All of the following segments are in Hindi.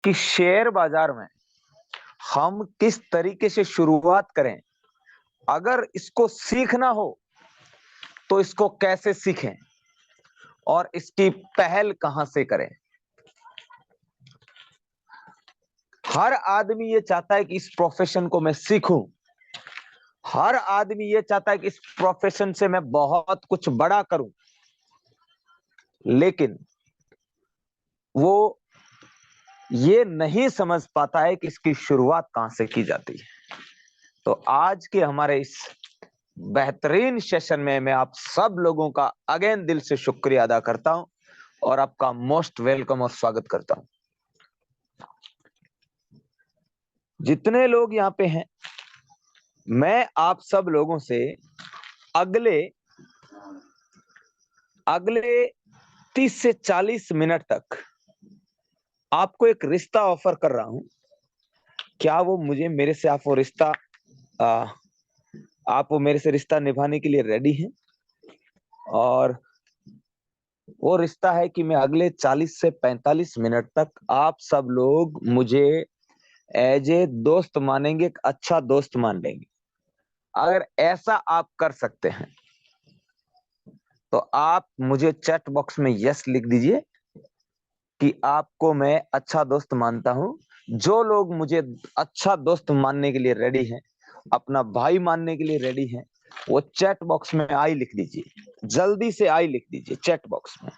कि शेयर बाजार में हम किस तरीके से शुरुआत करें। अगर इसको सीखना हो तो इसको कैसे सीखें और इसकी पहल कहां से करें। हर आदमी ये चाहता है कि इस प्रोफेशन को मैं सीखूं। हर आदमी ये चाहता है कि इस प्रोफेशन से मैं बहुत कुछ बड़ा करूं, लेकिन वो ये नहीं समझ पाता है कि इसकी शुरुआत कहां से की जाती है। तो आज के हमारे इस बेहतरीन सेशन में मैं आप सब लोगों का अगेन दिल से शुक्रिया अदा करता हूं और आपका मोस्ट वेलकम और स्वागत करता हूं। जितने लोग यहाँ पे हैं, मैं आप सब लोगों से अगले 30 से 40 मिनट तक आपको एक रिश्ता ऑफर कर रहा हूं। क्या वो मुझे मेरे से आप वो मेरे से रिश्ता निभाने के लिए रेडी हैं? और वो रिश्ता है कि मैं अगले 40 से 45 मिनट तक आप सब लोग मुझे एज ए दोस्त मानेंगे, एक अच्छा दोस्त मान लेंगे। अगर ऐसा आप कर सकते हैं तो आप मुझे चैट बॉक्स में यस लिख दीजिए कि आपको मैं अच्छा दोस्त मानता हूं। जो लोग मुझे अच्छा दोस्त मानने के लिए रेडी हैं, अपना भाई मानने के लिए रेडी हैं, वो चैट बॉक्स में आई लिख दीजिए। जल्दी से आई लिख दीजिए चैट बॉक्स में।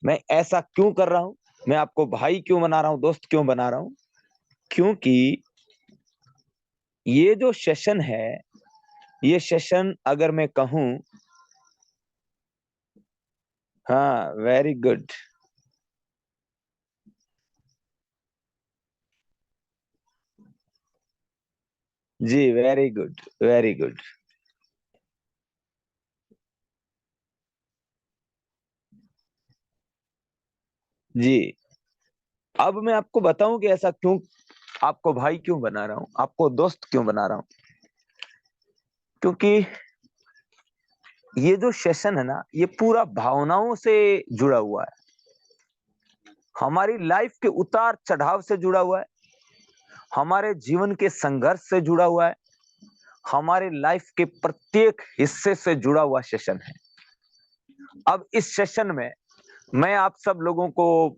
मैं ऐसा क्यों कर रहा हूं, मैं आपको भाई क्यों बना रहा हूं, दोस्त क्यों बना रहा हूं? क्योंकि ये जो सेशन है, ये सेशन अगर मैं कहूं, हाँ वेरी गुड, जी वेरी गुड वेरी गुड। जी, अब मैं आपको बताऊं कि ऐसा क्यों, आपको भाई क्यों बना रहा हूं, आपको दोस्त क्यों बना रहा हूं। क्योंकि ये जो सेशन है ना, ये पूरा भावनाओं से जुड़ा हुआ है, हमारी लाइफ के उतार चढ़ाव से जुड़ा हुआ है, हमारे जीवन के संघर्ष से जुड़ा हुआ है, हमारे लाइफ के प्रत्येक हिस्से से जुड़ा हुआ सेशन है। अब इस सेशन में मैं आप सब लोगों को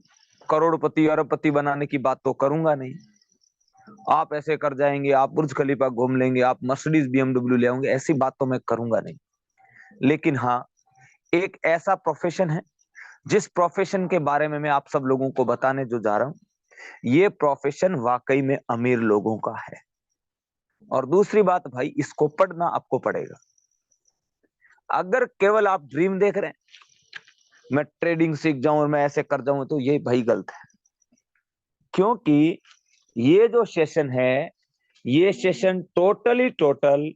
करोड़पति अरबपति बनाने की बात तो करूंगा नहीं। आप ऐसे कर जाएंगे, आप बुर्ज खलीफा घूम लेंगे, आप मर्सिडीज बीएमडब्ल्यू ले आओगे, ऐसी बात तो मैं करूंगा नहीं। लेकिन हाँ, एक ऐसा प्रोफेशन है जिस प्रोफेशन के बारे में मैं आप सब लोगों को बताने जो जा रहा हूं, ये प्रोफेशन वाकई में अमीर लोगों का है। और दूसरी बात भाई, इसको पढ़ना आपको पड़ेगा। अगर केवल आप ड्रीम देख रहे हैं, मैं ट्रेडिंग सीख जाऊं और मैं ऐसे कर जाऊं, तो ये भाई गलत है। क्योंकि ये जो सेशन है, ये सेशन टोटल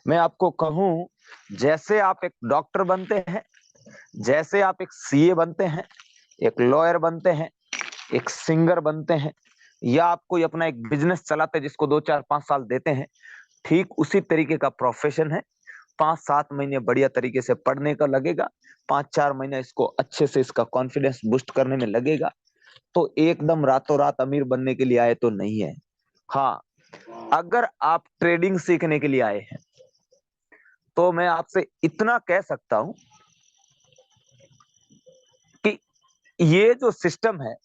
मैं आपको कहूं, जैसे आप एक डॉक्टर बनते हैं, जैसे आप एक सीए बनते हैं, एक लॉयर बनते हैं, एक सिंगर बनते हैं, या आप कोई अपना एक बिजनेस चलाते हैं जिसको 2 4 5 साल देते हैं, ठीक उसी तरीके का प्रोफेशन है। 5 7 महीने बढ़िया तरीके से पढ़ने का लगेगा, 5 4 महीने इसको अच्छे से इसका कॉन्फिडेंस बूस्ट करने में लगेगा, तो एकदम रातों रात अमीर बनने के लिए आए तो नहीं है। हाँ, अगर आप ट्रेडिंग सीखने के लिए आए हैं तो मैं आपसे इतना कह सकता हूं कि ये जो सिस्टम है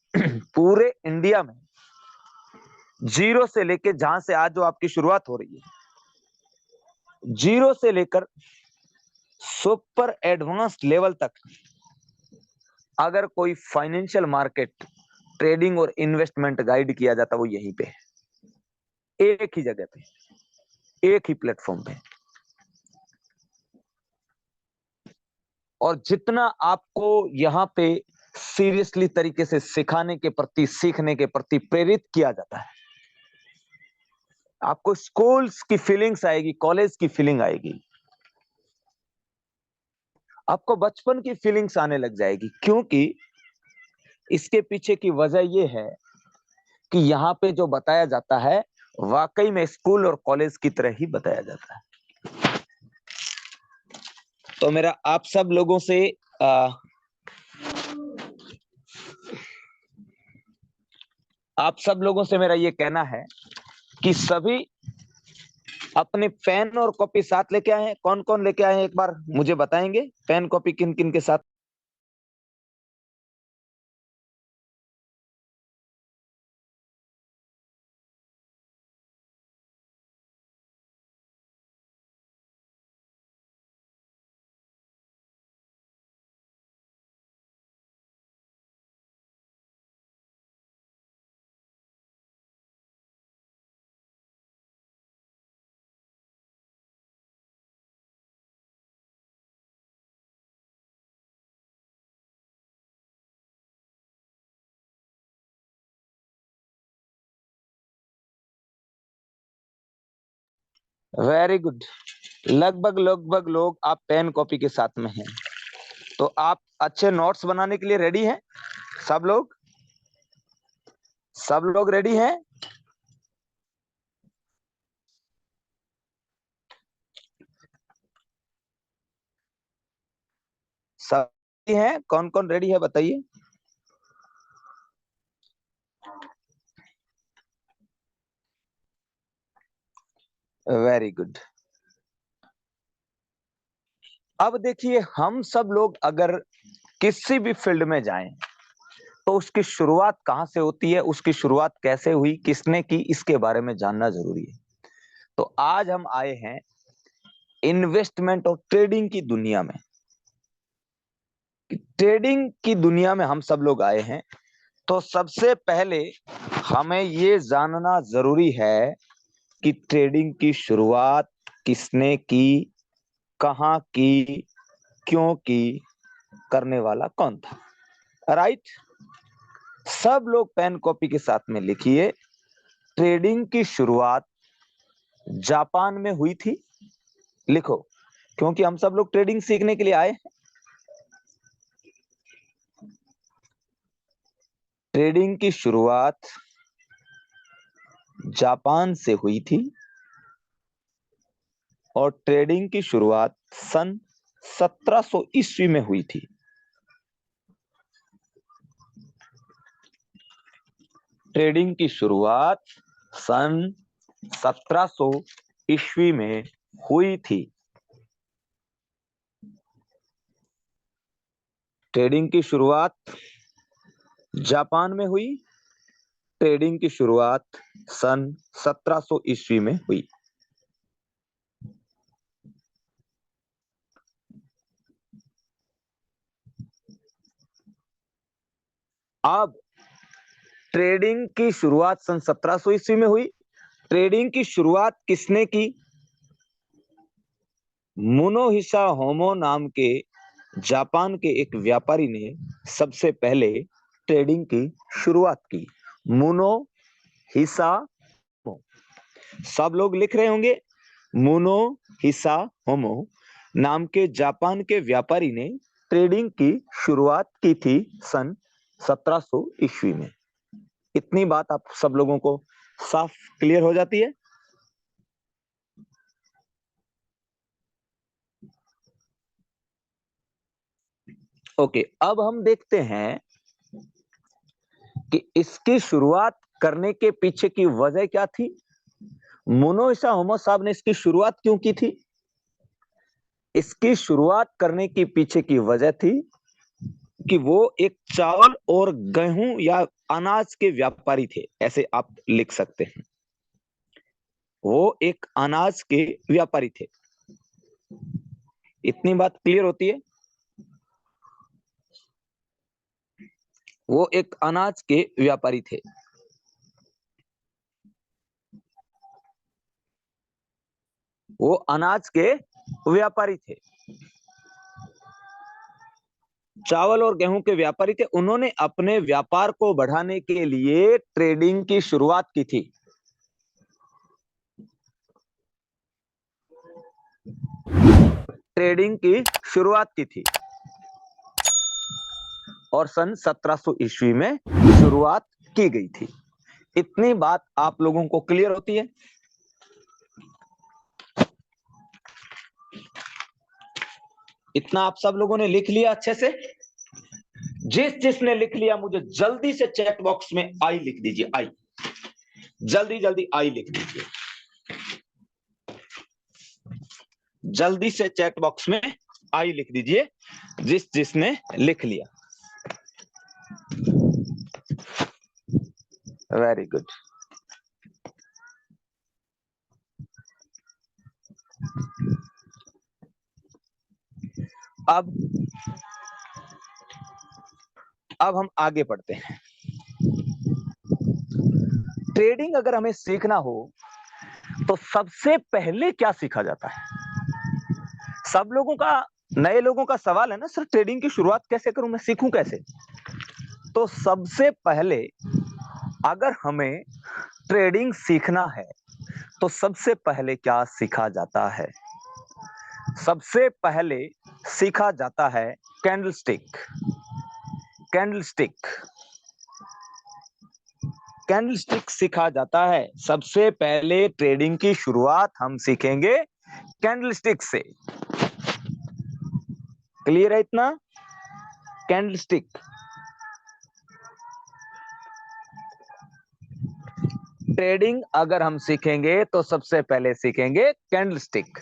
पूरे इंडिया में, जीरो से लेकर, जहां से आज जो आपकी शुरुआत हो रही है, जीरो से लेकर सुपर एडवांस लेवल तक, अगर कोई फाइनेंशियल मार्केट, ट्रेडिंग और इन्वेस्टमेंट गाइड किया जाता, वो यहीं पे है, एक ही जगह पे, एक ही प्लेटफॉर्म पे। और जितना आपको यहाँ पे सीरियसली तरीके से सिखाने के प्रति, सीखने के प्रति प्रेरित किया जाता है, आपको स्कूल्स की फीलिंग्स आएगी, कॉलेज की फीलिंग आएगी, आपको बचपन की फीलिंग्स आने लग जाएगी। क्योंकि इसके पीछे की वजह यह है कि यहाँ पे जो बताया जाता है, वाकई में स्कूल और कॉलेज की तरह ही बताया जाता है। तो मेरा आप सब लोगों से आप सब लोगों से मेरा ये कहना है कि सभी अपने पेन और कॉपी साथ लेके आए हैं। कौन कौन लेके आए हैं एक बार मुझे बताएंगे, पेन कॉपी किन किन के साथ? Very good. लगभग लगभग लोग आप पेन कॉपी के साथ में हैं। तो आप अच्छे नोट्स बनाने के लिए रेडी हैं? सब लोग, सब लोग रेडी हैं? सब ready हैं? कौन कौन रेडी है बताइए। Very good. अब देखिए, हम सब लोग अगर किसी भी फील्ड में जाएं तो उसकी शुरुआत कहां से होती है, उसकी शुरुआत कैसे हुई, किसने की, इसके बारे में जानना जरूरी है। तो आज हम आए हैं इन्वेस्टमेंट और ट्रेडिंग की दुनिया में। ट्रेडिंग की दुनिया में हम सब लोग आए हैं। तो सबसे पहले हमें ये जानना जरूरी है कि ट्रेडिंग की शुरुआत किसने की, कहां की, क्यों की, करने वाला कौन था। राइट? सब लोग पेन कॉपी के साथ में लिखिए। ट्रेडिंग की शुरुआत जापान में हुई थी। लिखो, क्योंकि हम सब लोग ट्रेडिंग सीखने के लिए आए हैं। ट्रेडिंग की शुरुआत जापान से हुई थी और ट्रेडिंग की शुरुआत सन 1700 ईस्वी में हुई थी। ट्रेडिंग की शुरुआत सन 1700 ईस्वी में हुई थी। ट्रेडिंग की शुरुआत जापान में हुई। ट्रेडिंग की शुरुआत सन 1700 ईस्वी में हुई। अब ट्रेडिंग की शुरुआत सन 1700 ईस्वी में हुई। ट्रेडिंग की शुरुआत किसने की? मुनोहिसा नाम के जापान के एक व्यापारी ने सबसे पहले ट्रेडिंग की शुरुआत की। मुनोहिसा, सब लोग लिख रहे होंगे। मुनोहिसा नाम के जापान के व्यापारी ने ट्रेडिंग की शुरुआत की थी सन 1700 ईस्वी में। इतनी बात आप सब लोगों को साफ क्लियर हो जाती है? ओके, अब हम देखते हैं कि इसकी शुरुआत करने के पीछे की वजह क्या थी। मुनोहिसा साहब ने इसकी शुरुआत क्यों की थी? इसकी शुरुआत करने की पीछे की वजह थी कि वो एक चावल और गेहूं या अनाज के व्यापारी थे, ऐसे आप लिख सकते हैं। वो एक अनाज के व्यापारी थे। इतनी बात क्लियर होती है? वो एक अनाज के व्यापारी थे। वो अनाज के व्यापारी थे, चावल और गेहूं के व्यापारी थे। उन्होंने अपने व्यापार को बढ़ाने के लिए ट्रेडिंग की शुरुआत की थी। ट्रेडिंग की शुरुआत की थी और सन 1700 ईस्वी में शुरुआत की गई थी। इतनी बात आप लोगों को क्लियर होती है? इतना आप सब लोगों ने लिख लिया अच्छे से? जिस जिसने लिख लिया मुझे जल्दी से चैट बॉक्स में आई लिख दीजिए, आई, जल्दी जल्दी आई लिख दीजिए, जल्दी से चैट बॉक्स में आई लिख दीजिए जिस जिसने लिख लिया। Very good. अब हम आगे बढ़ते हैं। ट्रेडिंग अगर हमें सीखना हो तो सबसे पहले क्या सीखा जाता है? सब लोगों का, नए लोगों का सवाल है ना, सर ट्रेडिंग की शुरुआत कैसे करूं, मैं सीखूं कैसे? तो सबसे पहले अगर हमें ट्रेडिंग सीखना है तो सबसे पहले क्या सीखा जाता है? सबसे पहले सीखा जाता है कैंडलस्टिक। कैंडलस्टिक कैंडलस्टिक सीखा जाता है। सबसे पहले ट्रेडिंग की शुरुआत हम सीखेंगे कैंडलस्टिक से। क्लियर है इतना? कैंडलस्टिक। ट्रेडिंग अगर हम सीखेंगे तो सबसे पहले सीखेंगे कैंडलस्टिक।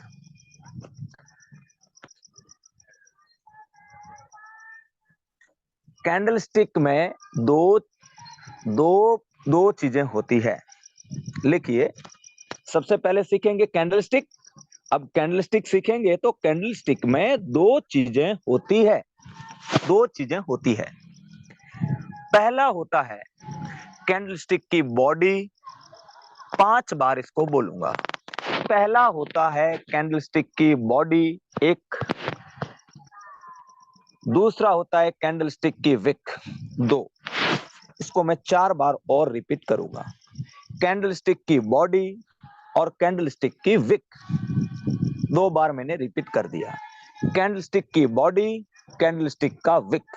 कैंडलस्टिक में दो दो दो चीजें होती है। लिखिए, सबसे पहले सीखेंगे कैंडलस्टिक। अब कैंडलस्टिक सीखेंगे तो कैंडलस्टिक में दो चीजें होती है। दो चीजें होती है। पहला होता है कैंडलस्टिक की बॉडी। 5 बार इसको बोलूंगा। पहला होता है कैंडलस्टिक की बॉडी, एक। दूसरा होता है कैंडलस्टिक की विक, 2। इसको मैं 4 बार और रिपीट करूंगा। कैंडलस्टिक की बॉडी और कैंडलस्टिक की विक, 2 बार मैंने रिपीट कर दिया। कैंडलस्टिक की बॉडी, कैंडलस्टिक का विक,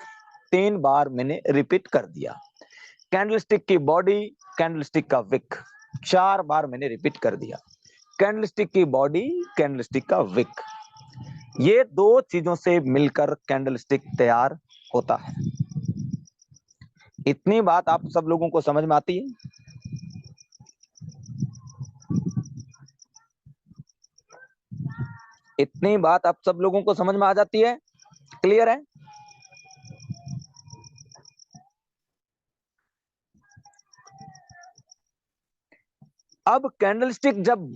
3 बार मैंने रिपीट कर दिया। कैंडलस्टिक की बॉडी, कैंडलस्टिक का विक, 4 बार मैंने रिपीट कर दिया। कैंडलस्टिक की बॉडी, कैंडलस्टिक का विक, ये दो चीजों से मिलकर कैंडलस्टिक तैयार होता है। इतनी बात आप सब लोगों को समझ में आती है? इतनी बात आप सब लोगों को समझ में आ जाती है? क्लियर है? अब कैंडलस्टिक जब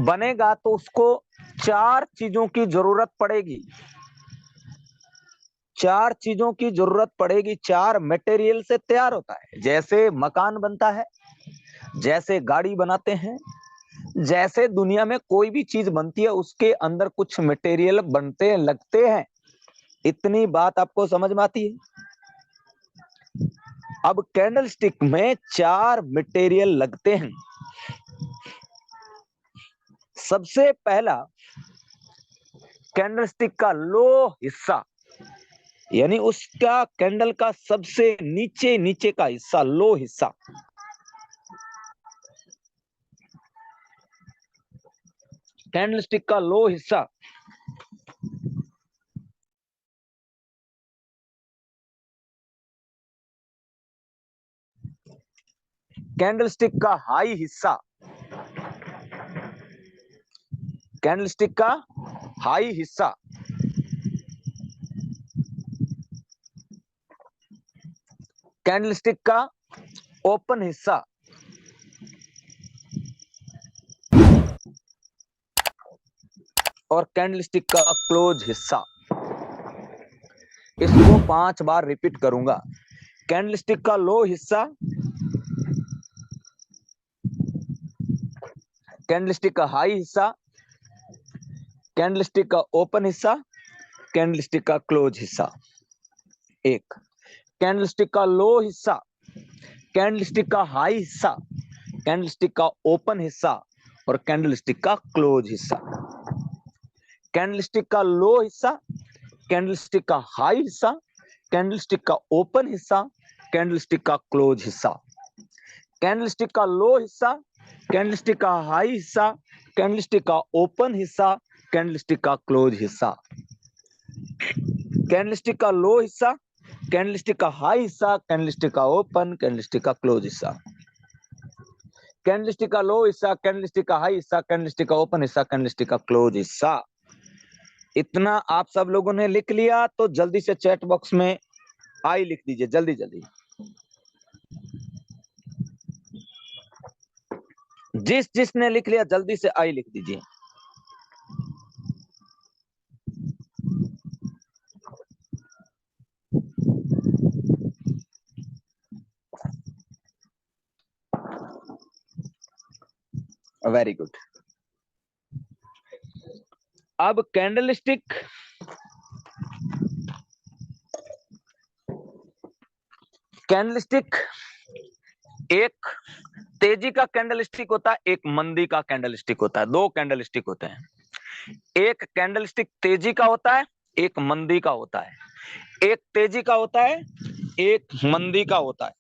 बनेगा तो उसको 4 चीजों की जरूरत पड़ेगी। 4 चीजों की जरूरत पड़ेगी। 4 मटेरियल से तैयार होता है। जैसे मकान बनता है, जैसे गाड़ी बनाते हैं, जैसे दुनिया में कोई भी चीज बनती है उसके अंदर कुछ मटेरियल बनते लगते हैं। इतनी बात आपको समझ में आती है? अब कैंडलस्टिक में 4 मटेरियल लगते हैं। सबसे पहला कैंडलस्टिक का लो हिस्सा, यानी उसका कैंडल का सबसे नीचे नीचे का हिस्सा, लो हिस्सा। कैंडलस्टिक का लो हिस्सा। कैंडलस्टिक का हाई हिस्सा। कैंडलस्टिक का हाई हिस्सा। कैंडलस्टिक का ओपन हिस्सा। और कैंडलस्टिक का क्लोज हिस्सा। इसको 5 बार रिपीट करूंगा। कैंडलस्टिक का लो हिस्सा, कैंडलस्टिक का हाई हिस्सा, कैंडलस्टिक का ओपन हिस्सा, कैंडलस्टिक का क्लोज हिस्सा। एक, कैंडलस्टिक का लो हिस्सा, कैंडलस्टिक का हाई हिस्सा, कैंडलस्टिक का ओपन हिस्सा और कैंडलस्टिक का क्लोज हिस्सा। कैंडलस्टिक का लो हिस्सा, कैंडलस्टिक का हाई हिस्सा, कैंडलस्टिक का ओपन हिस्सा, कैंडलस्टिक का क्लोज हिस्सा। कैंडलस्टिक का लो हिस्सा, कैंडलस्टिक का हाई हिस्सा, कैंडलस्टिक का ओपन हिस्सा, कैंडलस्टिक का क्लोज हिस्सा। कैंडलस्टिक का लो हिस्सा, कैंडलस्टिक का हाई हिस्सा, कैंडलस्टिक का ओपन, कैंडलस्टिक का क्लोज हिस्सा, कैंडलस्टिक का लो हिस्सा, कैंडलस्टिक का हाई हिस्सा, कैंडलस्टिक का ओपन हिस्सा, कैंडलस्टिक का क्लोज हिस्सा। इतना आप सब लोगों ने लिख लिया तो जल्दी से चैट बॉक्स में आई लिख दीजिए, जल्दी जल्दी। जिसने लिख लिया जल्दी से आई लिख दीजिए। Very good. अब कैंडलस्टिक एक तेजी का कैंडलस्टिक होता है, एक मंदी का कैंडलस्टिक होता है। दो कैंडलस्टिक होते हैं, एक कैंडलस्टिक तेजी का होता है, एक मंदी का होता है। एक तेजी का होता है, एक मंदी का होता है।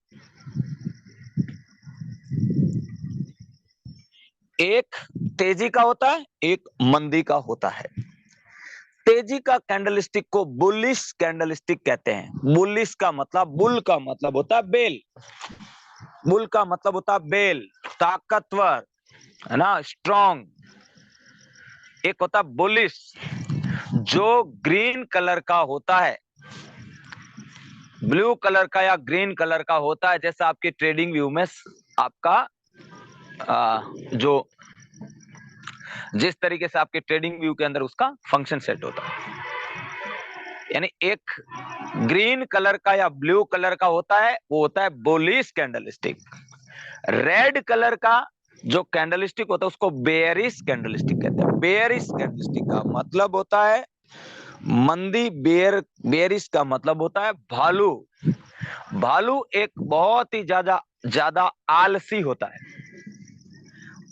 एक तेजी का होता है, एक मंदी का होता है। तेजी का कैंडलस्टिक को बुलिश कैंडलस्टिक कहते हैं। बुलिश का मतलब, बुल का मतलब होता है बेल, बुल का मतलब होता है बेल, ताकतवर, है ना, स्ट्रॉन्ग। एक होता है बुलिश जो ग्रीन कलर का होता है, ब्लू कलर का या ग्रीन कलर का होता है, जैसा आपके ट्रेडिंग व्यू में आपका जो जिस तरीके से आपके ट्रेडिंग व्यू के अंदर उसका फंक्शन सेट होता है। यानी एक ग्रीन कलर का या ब्लू कलर का होता है, वो होता है बुलिश कैंडलस्टिक। रेड कलर का जो कैंडलस्टिक होता है उसको बेयरिश कैंडलस्टिक कहते हैं। बेयरिश कैंडलस्टिक का मतलब होता है मंदी। बेयरिश का मतलब होता है भालू। भालू एक बहुत ही ज्यादा आलसी होता है।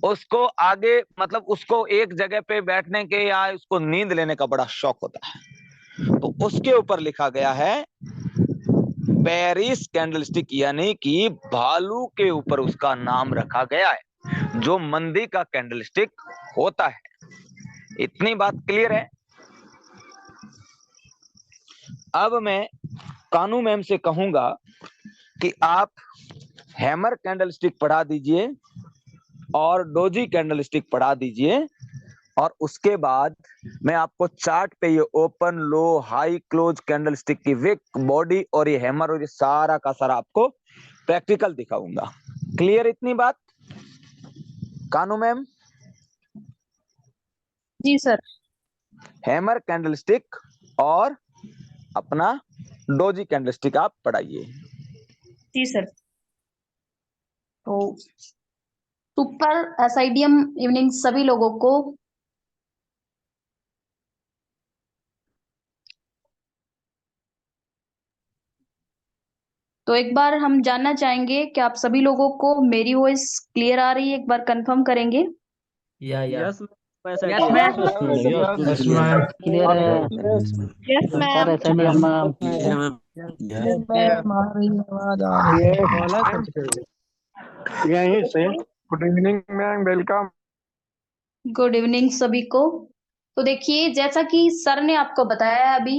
उसको आगे मतलब उसको एक जगह पे बैठने के या उसको नींद लेने का बड़ा शौक होता है। तो उसके ऊपर लिखा गया है बेयरिश कैंडलस्टिक, यानी कि भालू के ऊपर उसका नाम रखा गया है, जो मंदी का कैंडलस्टिक होता है। इतनी बात क्लियर है। अब मैं कानू मैम से कहूंगा कि आप हैमर कैंडलस्टिक पढ़ा दीजिए और डोजी कैंडलस्टिक पढ़ा दीजिए, और उसके बाद मैं आपको चार्ट पे ये open, low, high, close candlestick की विक, बॉडी और ये हैमर और ये सारा का सारा आपको प्रैक्टिकल दिखाऊंगा। क्लियर इतनी बात कानू मैम? जी सर। हैमर कैंडलस्टिक और अपना डोजी कैंडलस्टिक आप पढ़ाइए। जी सर। तो सुपर एसआईडीएम इवनिंग सभी लोगों को तो एक बार हम जानना चाहेंगे कि आप सभी लोगों को मेरी वॉइस क्लियर आ रही है, एक बार कंफर्म करेंगे। Yes yes ma'am. Yes ma'am. Clear है यस मैम। SIDM ma'am. यहीं से good evening ma'am, welcome. Good evening सभी को। तो देखिए, जैसा कि सर ने आपको बताया अभी,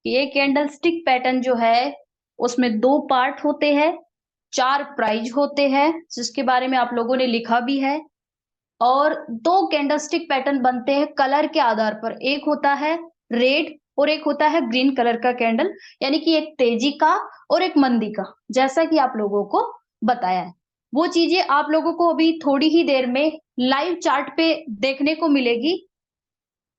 ये कैंडलस्टिक पैटर्न जो है उसमें 2 पार्ट होते हैं, 4 प्राइज होते हैं, जिसके बारे में आप लोगों ने लिखा भी है। और 2 कैंडलस्टिक पैटर्न बनते हैं कलर के आधार पर। एक होता है रेड और एक होता है ग्रीन कलर का कैंडल, यानी कि एक तेजी का और एक मंदी का, जैसा कि आप लोगों को बताया है। वो चीजें आप लोगों को अभी थोड़ी ही देर में लाइव चार्ट पे देखने को मिलेगी।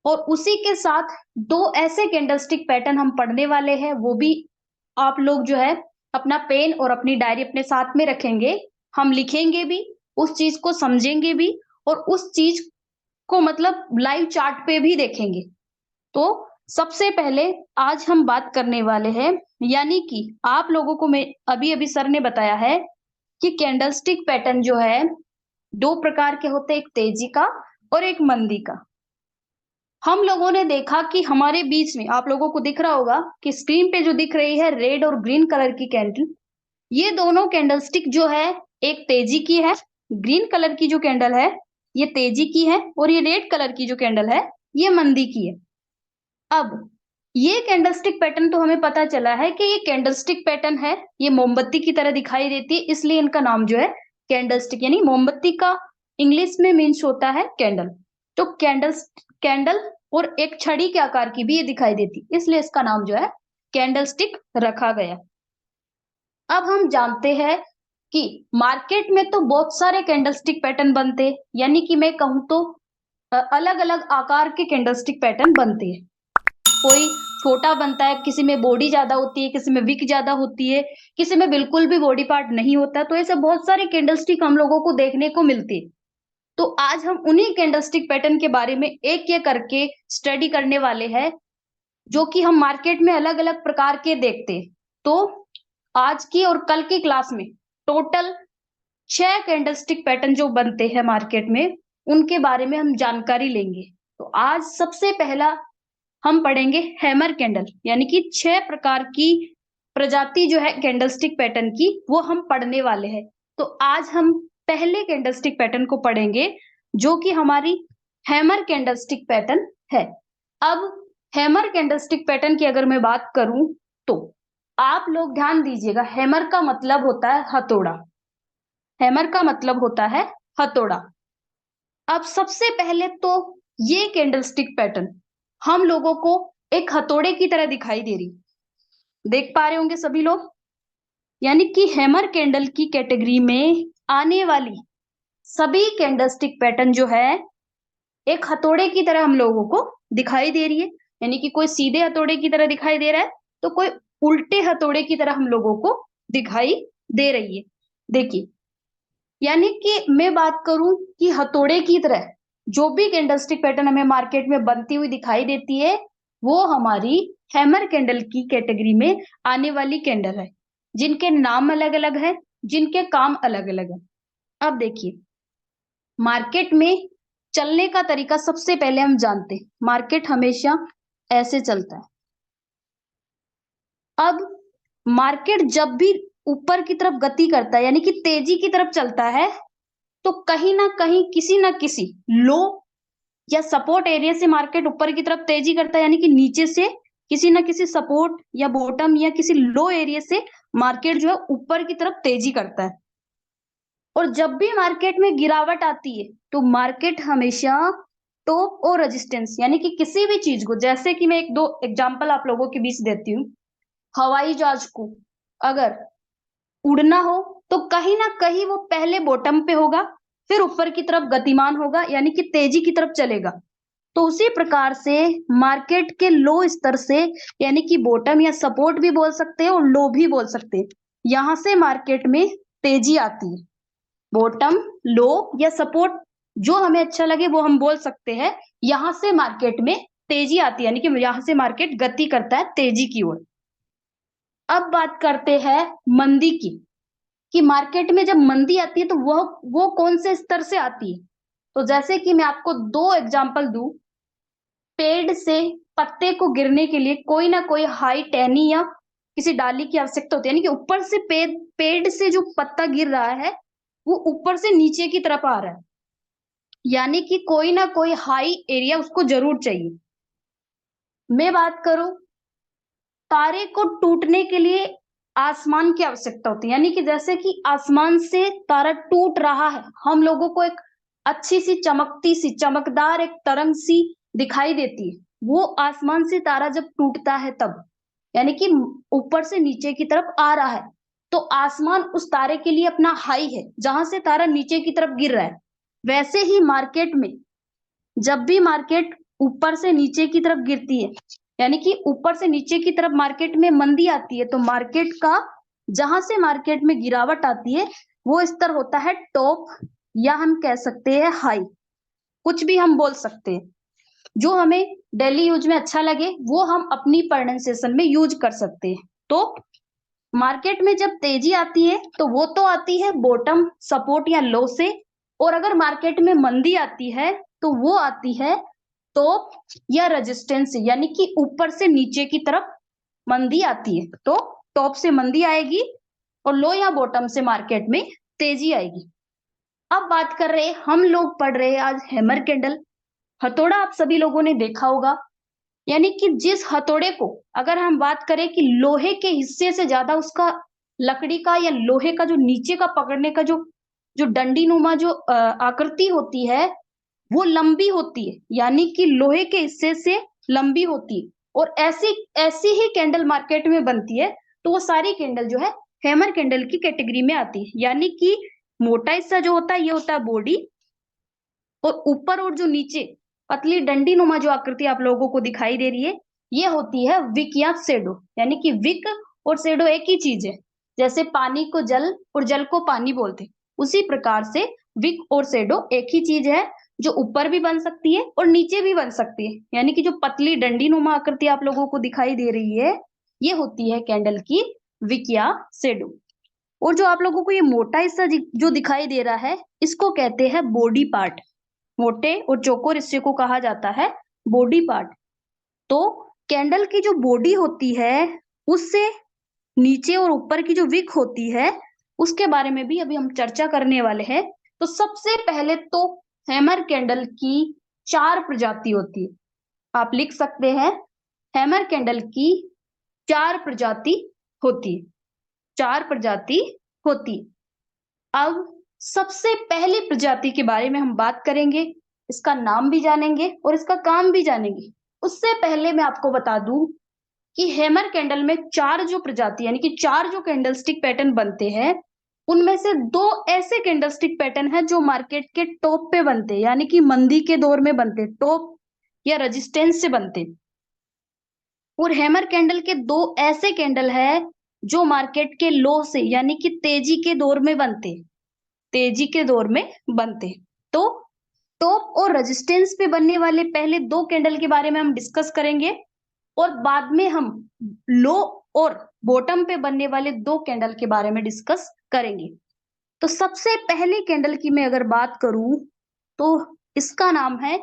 और उसी के साथ 2 ऐसे कैंडलस्टिक पैटर्न हम पढ़ने वाले हैं, वो भी आप लोग जो है अपना पेन और अपनी डायरी अपने साथ में रखेंगे। हम लिखेंगे भी, उस चीज को समझेंगे भी, और उस चीज को मतलब लाइव चार्ट पे भी देखेंगे। तो सबसे पहले आज हम बात करने वाले हैं, यानी कि आप लोगों को मैं अभी सर ने बताया है कि कैंडलस्टिक पैटर्न जो है 2 प्रकार के होते हैं, एक तेजी का और एक मंदी का। हम लोगों ने देखा कि हमारे बीच में आप लोगों को दिख रहा होगा कि स्क्रीन पे जो दिख रही है रेड और ग्रीन कलर की कैंडल, ये दोनों कैंडलस्टिक जो है एक तेजी की है, ग्रीन कलर की जो कैंडल है ये तेजी की है, और ये रेड कलर की जो कैंडल है ये मंदी की है। अब ये कैंडलस्टिक पैटर्न तो हमें पता चला है कि ये कैंडलस्टिक पैटर्न है, ये मोमबत्ती की तरह दिखाई देती है, इसलिए इनका नाम जो है कैंडलस्टिक, यानी मोमबत्ती का इंग्लिश में मीन्स होता है कैंडल। तो कैंडल और एक छड़ी के आकार की भी ये दिखाई देती, इसलिए इसका नाम जो है कैंडलस्टिक रखा गया। अब हम जानते हैं कि मार्केट में तो बहुत सारे कैंडलस्टिक पैटर्न बनते, यानी कि मैं कहूँ तो अलग अलग आकार के कैंडलस्टिक पैटर्न बनते हैं। कोई छोटा बनता है, किसी में बॉडी ज्यादा होती है, किसी में विक ज्यादा होती है, किसी में बिल्कुल भी बॉडी पार्ट नहीं होता। तो ऐसे बहुत सारे कैंडलस्टिक हम लोगों को देखने को मिलते हैं। तो आज हम उन्हीं कैंडलस्टिक पैटर्न के बारे में एक एक करके स्टडी करने वाले हैं, जो कि हम मार्केट में अलग अलग प्रकार के देखते हैं। तो आज की और कल की क्लास में टोटल 6 कैंडलस्टिक पैटर्न जो बनते हैं मार्केट में, उनके बारे में हम जानकारी लेंगे। तो आज सबसे पहला हम पढ़ेंगे हैमर कैंडल, यानी कि 6 प्रकार की प्रजाति जो है कैंडलस्टिक पैटर्न की, वो हम पढ़ने वाले हैं। तो आज हम पहले कैंडलस्टिक पैटर्न को पढ़ेंगे, जो कि हमारी हैमर कैंडलस्टिक पैटर्न है। अब हैमर कैंडलस्टिक पैटर्न की अगर मैं बात करूं तो आप लोग ध्यान दीजिएगा, हैमर का मतलब होता है हथौड़ा। हैमर का मतलब होता है हथौड़ा। अब सबसे पहले तो ये कैंडलस्टिक पैटर्न हम लोगों को एक हथौड़े की तरह दिखाई दे रही, देख पा रहे होंगे सभी लोग। यानी कि हैमर कैंडल की कैटेगरी में आने वाली सभी कैंडलस्टिक पैटर्न जो है एक हथौड़े की तरह हम लोगों को दिखाई दे रही है। यानी कि कोई सीधे हथौड़े की तरह दिखाई दे रहा है, तो कोई उल्टे हथौड़े की तरह हम लोगों को दिखाई दे रही है। देखिए, यानी कि मैं बात करूं कि हथौड़े की तरह जो भी कैंडलस्टिक पैटर्न हमें मार्केट में बनती हुई दिखाई देती है, वो हमारी हैमर कैंडल की कैटेगरी में आने वाली कैंडल है, जिनके नाम अलग अलग है, जिनके काम अलग अलग है। अब देखिए, मार्केट में चलने का तरीका सबसे पहले हम जानते हैं, मार्केट हमेशा ऐसे चलता है। अब मार्केट जब भी ऊपर की तरफ गति करता है, यानी कि तेजी की तरफ चलता है, तो कहीं ना कहीं किसी ना किसी लो या सपोर्ट एरिया से मार्केट ऊपर की तरफ तेजी करता है, यानी कि नीचे से किसी ना किसी सपोर्ट या बॉटम या किसी लो एरिया से मार्केट जो है ऊपर की तरफ तेजी करता है। और जब भी मार्केट में गिरावट आती है, तो मार्केट हमेशा टॉप और रेजिस्टेंस, यानी कि किसी भी चीज को, जैसे कि मैं एक दो एग्जांपल आप लोगों के बीच देती हूँ। हवाई जहाज को अगर उड़ना हो, तो कहीं ना कहीं वो पहले बॉटम पे होगा, फिर ऊपर की तरफ गतिमान होगा, यानी कि तेजी की तरफ चलेगा। तो उसी प्रकार से मार्केट के लो स्तर से, यानी कि बॉटम या सपोर्ट भी बोल सकते हैं और लो भी बोल सकते हैं, यहां से मार्केट में तेजी आती है। बॉटम, लो या सपोर्ट जो हमें अच्छा लगे वो हम बोल सकते हैं, यहां से मार्केट में तेजी आती है, यानी कि यहां से मार्केट गति करता है तेजी की ओर। अब बात करते हैं मंदी की, कि मार्केट में जब मंदी आती है तो वो कौन से स्तर से आती है। तो जैसे कि मैं आपको दो एग्जांपल दूं, पेड़ से पत्ते को गिरने के लिए कोई ना कोई हाई टहनी या किसी डाली की आवश्यकता होती है, यानी कि ऊपर से पेड़ से जो पत्ता गिर रहा है वो ऊपर से नीचे की तरफ आ रहा है, यानी कि कोई ना कोई हाई एरिया उसको जरूर चाहिए। मैं बात करूं, तारे को टूटने के लिए आसमान की आवश्यकता होती है, यानी कि जैसे कि आसमान से तारा टूट रहा है, हम लोगों को एक अच्छी सी चमकती सी चमकदार एक तरंग सी दिखाई देती है, वो आसमान से तारा जब टूटता है तब, यानी कि ऊपर से नीचे की तरफ आ रहा है, तो आसमान उस तारे के लिए अपना हाई है, जहां से तारा नीचे की तरफ गिर रहा है। वैसे ही मार्केट में जब भी मार्केट ऊपर से नीचे की तरफ गिरती है, यानी कि ऊपर से नीचे की तरफ मार्केट में मंदी आती है, तो मार्केट का जहां से मार्केट में गिरावट आती है वो स्तर होता है टॉप, या हम कह सकते हैं हाई, कुछ भी हम बोल सकते हैं। जो हमें डेली यूज में अच्छा लगे वो हम अपनी प्रोनाउंसिएशन में यूज कर सकते हैं। तो मार्केट में जब तेजी आती है तो वो तो आती है बॉटम, सपोर्ट या लो से, और अगर मार्केट में मंदी आती है तो वो आती है टॉप या रेजिस्टेंस से, यानी कि ऊपर से नीचे की तरफ मंदी आती है, तो टॉप से मंदी आएगी और लो या बॉटम से मार्केट में तेजी आएगी। अब बात कर रहे हैं, हम लोग पढ़ रहे हैं आज हैमर कैंडल। हथौड़ा आप सभी लोगों ने देखा होगा, यानी कि जिस हथौड़े को अगर हम बात करें कि लोहे के हिस्से से ज्यादा उसका लकड़ी का या लोहे का जो नीचे का पकड़ने का जो जो डंडी नुमा जो आकृति होती है वो लंबी होती है, यानी कि लोहे के हिस्से से लंबी होती है। और ऐसी ऐसी ही कैंडल मार्केट में बनती है, तो वो सारी कैंडल जो है हैमर कैंडल की कैटेगरी में आती है। यानी कि मोटा हिस्सा जो होता है ये होता है बॉडी, और ऊपर और जो नीचे पतली डंडी नुमा जो आकृति आप लोगों को दिखाई दे रही है ये होती है विक या शेडो। यानी कि विक और शेडो एक ही चीज है, जैसे पानी को जल और जल को पानी बोलते, उसी प्रकार से विक और शेडो एक ही चीज है, जो ऊपर भी बन सकती है और नीचे भी बन सकती है। यानी कि जो पतली डंडी नुमा आकृति आप लोगों को दिखाई दे रही है ये होती है कैंडल की विक या शेडो। और जो आप लोगों को ये मोटा हिस्सा जो दिखाई दे रहा है इसको कहते हैं बॉडी पार्ट। मोटे और चौकोर हिस्से को कहा जाता है बॉडी पार्ट। तो कैंडल की जो बॉडी होती है उससे नीचे और ऊपर की जो विक होती है उसके बारे में भी अभी हम चर्चा करने वाले हैं। तो सबसे पहले तो हैमर कैंडल की 4 प्रजाति होती है। आप लिख सकते हैं हैमर कैंडल की 4 प्रजाति होती है, 4 प्रजाति होती है। अब सबसे पहली प्रजाति के बारे में हम बात करेंगे, इसका नाम भी जानेंगे और इसका काम भी जानेंगे। उससे पहले मैं आपको बता दूं कि हैमर कैंडल में 4 जो प्रजाति यानी कि 4 जो कैंडलस्टिक पैटर्न बनते हैं उनमें से 2 ऐसे कैंडलस्टिक पैटर्न है जो मार्केट के टॉप पे बनते हैं, यानी कि मंदी के दौर में बनते, टॉप या रेजिस्टेंस से बनते। और हैमर कैंडल के 2 ऐसे कैंडल है जो मार्केट के लो से यानी कि तेजी के दौर में बनते, तेजी के दौर में बनते। तो टॉप और रेजिस्टेंस पे बनने वाले पहले 2 कैंडल के बारे में हम डिस्कस करेंगे और बाद में हम लो और बॉटम पे बनने वाले 2 कैंडल के बारे में डिस्कस करेंगे। तो सबसे पहले कैंडल की मैं अगर बात करूं तो इसका नाम है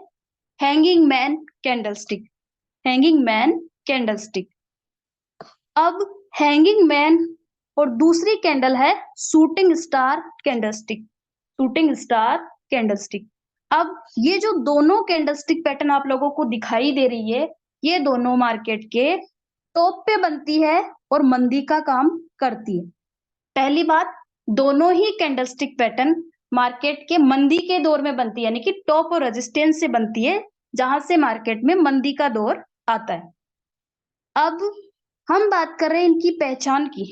hanging man candlestick, hanging man candlestick. अब हैंगिंग मैन और दूसरी कैंडल है shooting star candlestick, shooting star candlestick. अब ये जो दोनों कैंडलस्टिक पैटर्न आप लोगों को दिखाई दे रही है ये दोनों मार्केट के टॉप पे बनती है और मंदी का काम करती है। पहली बात, दोनों ही कैंडलस्टिक पैटर्न मार्केट के मंदी के दौर में बनती है, यानी कि टॉप और रेजिस्टेंस से बनती है जहां से मार्केट में मंदी का दौर आता है। अब हम बात कर रहे हैं इनकी पहचान की,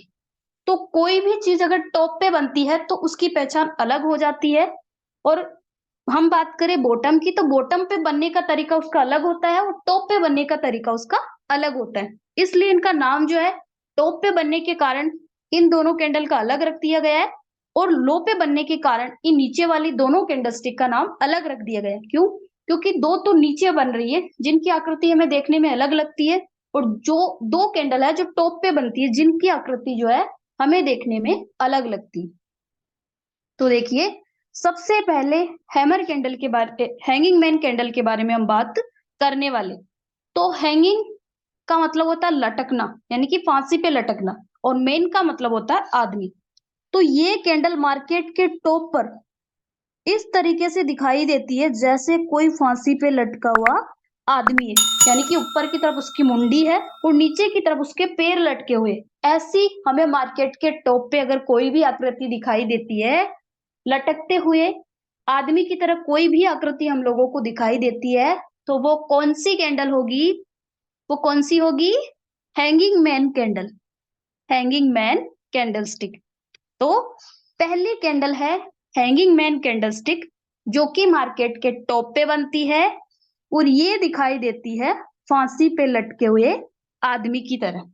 तो कोई भी चीज अगर टॉप पे बनती है तो उसकी पहचान अलग हो जाती है। और हम बात करें बॉटम की तो बॉटम पे बनने का तरीका उसका अलग होता है और टॉप पे बनने का तरीका उसका अलग होता है। इसलिए इनका नाम जो है टॉप पे बनने के कारण इन दोनों कैंडल का अलग रख दिया गया है और लो पे बनने के कारण इन नीचे वाली दोनों कैंडलस्टिक का नाम अलग रख दिया गया है। क्यों? क्योंकि 2 तो नीचे बन रही है जिनकी आकृति हमें देखने में अलग लगती है और जो 2 कैंडल है जो टॉप पे बनती है जिनकी आकृति जो है हमें देखने में अलग लगती है। तो देखिए सबसे पहले हैमर कैंडल के बारे हैंगिंग मैन कैंडल के बारे में हम बात करने वाले। तो हैंगिंग का मतलब होता है लटकना, यानी कि फांसी पे लटकना, और मैन का मतलब होता है आदमी। तो ये कैंडल मार्केट के टॉप पर इस तरीके से दिखाई देती है जैसे कोई फांसी पे लटका हुआ आदमी है, यानी कि ऊपर की तरफ उसकी मुंडी है और नीचे की तरफ उसके पैर लटके हुए। ऐसी हमें मार्केट के टॉप पे अगर कोई भी आकृति दिखाई देती है लटकते हुए आदमी की तरह कोई भी आकृति हम लोगों को दिखाई देती है तो वो कौन सी कैंडल होगी? वो कौन सी होगी? Hanging man candle, hanging man candlestick. तो पहली कैंडल है हैंगिंग मैन कैंडलस्टिक जो कि मार्केट के टॉप पे बनती है और ये दिखाई देती है फांसी पे लटके हुए आदमी की तरह,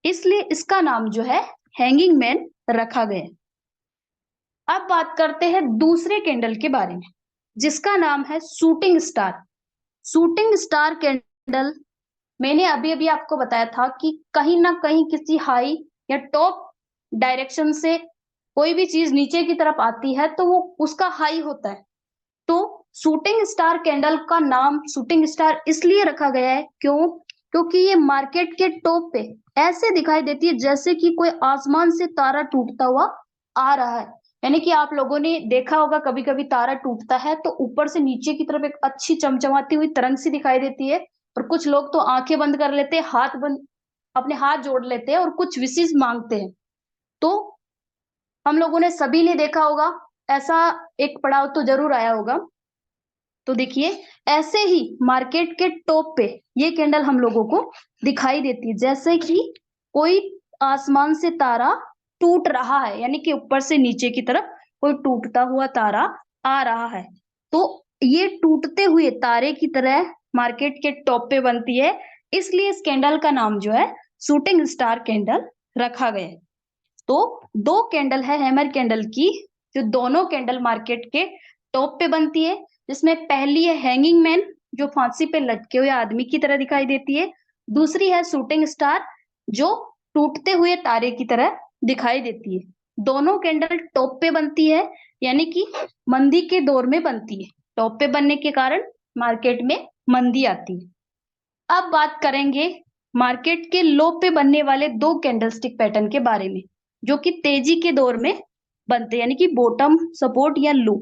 इसलिए इसका नाम जो है हैंगिंग मैन रखा गया। अब बात करते हैं दूसरे कैंडल के बारे में जिसका नाम है shooting star. Shooting star candle मैंने अभी अभी आपको बताया था कि कहीं ना कहीं किसी हाई या टॉप डायरेक्शन से कोई भी चीज नीचे की तरफ आती है तो वो उसका हाई होता है। तो शूटिंग स्टार कैंडल का नाम शूटिंग स्टार इसलिए रखा गया है क्योंकि ये मार्केट के टॉप पे ऐसे दिखाई देती है जैसे कि कोई आसमान से तारा टूटता हुआ आ रहा है। यानी कि आप लोगों ने देखा होगा कभी कभी तारा टूटता है तो ऊपर से नीचे की तरफ एक अच्छी चमचमाती हुई तरंग सी दिखाई देती है, और कुछ लोग तो आंखें बंद कर लेते हैं, हाथ बंद, अपने हाथ जोड़ लेते हैं और कुछ विशेष मांगते हैं। तो हम लोगों ने सभी ने देखा होगा, ऐसा एक पड़ाव तो जरूर आया होगा। तो देखिए, ऐसे ही मार्केट के टॉप पे ये कैंडल हम लोगों को दिखाई देती है, जैसे कि कोई आसमान से तारा टूट रहा है, यानी कि ऊपर से नीचे की तरफ कोई टूटता हुआ तारा आ रहा है। तो ये टूटते हुए तारे की तरह मार्केट के टॉप पे बनती है, इसलिए इस कैंडल का नाम जो है शूटिंग स्टार कैंडल रखा गया है। तो दो कैंडल है हैमर कैंडल की, जो दोनों कैंडल मार्केट के टॉप पे बनती है, जिसमें पहली है हैंगिंग मैन, जो फांसी पे लटके हुए आदमी की तरह दिखाई देती है। दूसरी है शूटिंग स्टार, जो टूटते हुए तारे की तरह दिखाई देती है। दोनों कैंडल टॉप पे बनती है, यानी कि मंदी के दौर में बनती है। टॉप पे बनने के कारण मार्केट में मंदी आती है। अब बात करेंगे मार्केट के लो पे बनने वाले दो कैंडलस्टिक पैटर्न के बारे में, जो कि तेजी के दौर में बनते हैं, यानी कि बॉटम सपोर्ट या लो,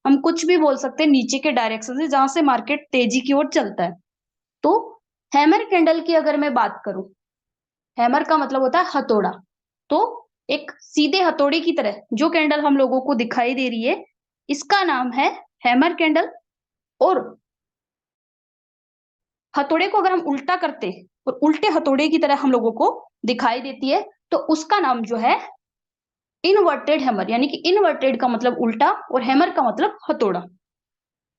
हम कुछ भी बोल सकते हैं नीचे के डायरेक्शन से, जहां से मार्केट तेजी की ओर चलता है। तो हैमर कैंडल की अगर मैं बात करूं, हैमर का मतलब होता है हथौड़ा। तो एक सीधे हथौड़े की तरह जो कैंडल हम लोगों को दिखाई दे रही है, इसका नाम है हैमर कैंडल। और हथौड़े को अगर हम उल्टा करते और उल्टे हथौड़े की तरह हम लोगों को दिखाई देती है, तो उसका नाम जो है इनवर्टेड हैमर, यानी कि इनवर्टेड का मतलब उल्टा और हैमर का मतलब हथौड़ा।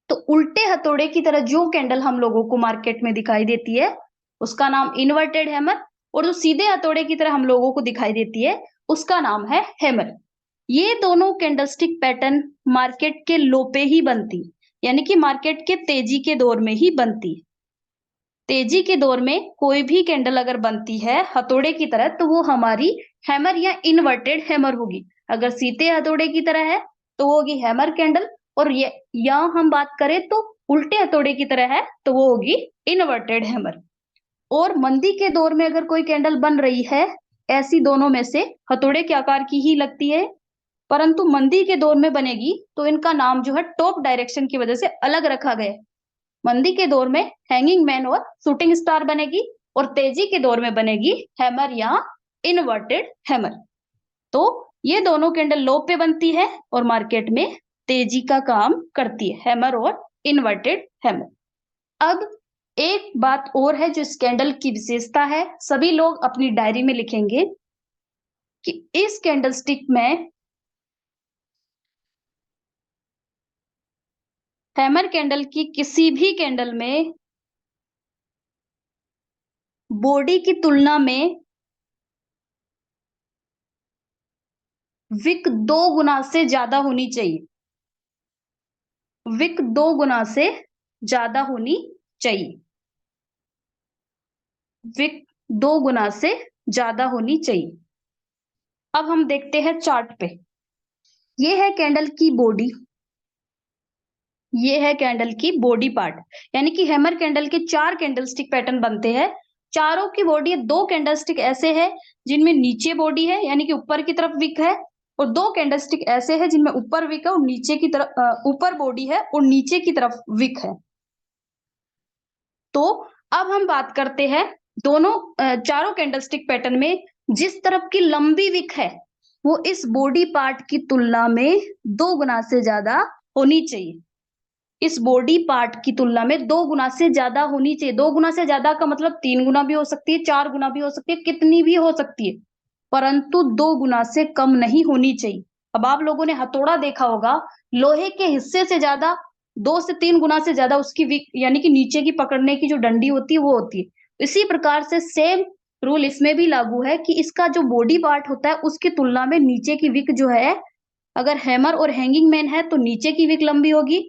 तो उल्टे हथौड़े की तरह जो कैंडल हम लोगों को मार्केट में दिखाई देती है, उसका नाम इनवर्टेड हैमर, और जो सीधे हथौड़े की तरह हम लोगों को दिखाई देती है, उसका नाम है हैमर। ये दोनों कैंडलस्टिक पैटर्न मार्केट के लो पे ही बनती, यानी कि मार्केट के तेजी के दौर में ही बनती। तेजी के दौर में कोई भी कैंडल अगर बनती है हथौड़े की तरह, तो वो हमारी हैमर या इनवर्टेड हैमर होगी। अगर सीधे हथौड़े की तरह है तो वो होगी हैमर कैंडल, और ये या हम बात करें तो उल्टे हथौड़े की तरह है तो वो होगी इनवर्टेड हैमर। और मंदी के दौर में अगर कोई कैंडल बन रही है, ऐसी दोनों में से हथौड़े के आकार की ही लगती है, परंतु मंदी के दौर में बनेगी तो इनका नाम जो है टॉप डायरेक्शन की वजह से अलग रखा गया है। मंदी के दौर में हैंगिंग मैन और शूटिंग स्टार बनेगी, और तेजी के दौर में बनेगी हैमर या इनवर्टेड हैमर। तो ये दोनों कैंडल लो पे बनती है और मार्केट में तेजी का काम करती है, हैमर और इनवर्टेड हैमर। अब एक बात और है जो इस कैंडल की विशेषता है, सभी लोग अपनी डायरी में लिखेंगे कि इस कैंडलस्टिक में हैमर कैंडल की किसी भी कैंडल में बॉडी की तुलना में विक 2 गुना से ज्यादा होनी चाहिए। विक 2 गुना से ज्यादा होनी चाहिए। विक 2 गुना से ज्यादा होनी चाहिए। अब हम देखते हैं चार्ट पे। ये है कैंडल की बॉडी, ये है कैंडल की बॉडी पार्ट, यानी कि हैमर कैंडल के 4 कैंडलस्टिक पैटर्न बनते हैं। चारों की बॉडी, 2 कैंडलस्टिक ऐसे है जिनमें नीचे बॉडी है, यानी कि ऊपर की तरफ विक है, और 2 कैंडलस्टिक ऐसे है जिनमें ऊपर विक है और नीचे की तरफ ऊपर बॉडी है और नीचे की तरफ विक है। तो अब हम बात करते हैं दोनों चारों कैंडलस्टिक पैटर्न में जिस तरफ की लंबी विक है, वो इस बॉडी पार्ट की तुलना में 2 गुना से ज्यादा होनी चाहिए। इस बॉडी पार्ट की तुलना में 2 गुना से ज्यादा होनी चाहिए। 2 गुना से ज्यादा का मतलब 3 गुना भी हो सकती है, 4 गुना भी हो सकती है, कितनी भी हो सकती है, परंतु 2 गुना से कम नहीं होनी चाहिए। अब आप लोगों ने हथौड़ा देखा होगा, लोहे के हिस्से से ज्यादा 2 से 3 गुना से ज्यादा उसकी विक, यानी कि नीचे की पकड़ने की जो डंडी होती है वो होती है। इसी प्रकार से सेम रूल इसमें भी लागू है कि इसका जो बॉडी पार्ट होता है उसकी तुलना में नीचे की विक जो है, अगर हैमर और हैंगिंग मैन है तो नीचे की विक लंबी होगी,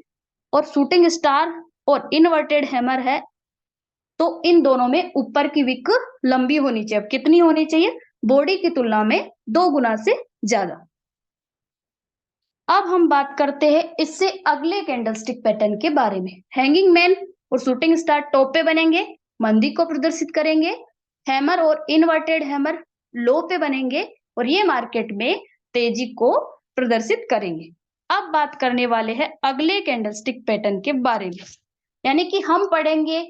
और शूटिंग स्टार और इनवर्टेड हैमर है तो इन दोनों में ऊपर की विक लंबी होनी चाहिए। अब कितनी होनी चाहिए? बॉडी की तुलना में 2 गुना से ज्यादा। अब हम बात करते हैं इससे अगले कैंडलस्टिक पैटर्न के बारे में। हैंगिंग मैन और शूटिंग स्टार टॉप पे बनेंगे, मंदी को प्रदर्शित करेंगे। हैमर और इनवर्टेड हैमर लो पे बनेंगे और ये मार्केट में तेजी को प्रदर्शित करेंगे। अब बात करने वाले हैं अगले कैंडलस्टिक पैटर्न के बारे में, यानी कि हम पढ़ेंगे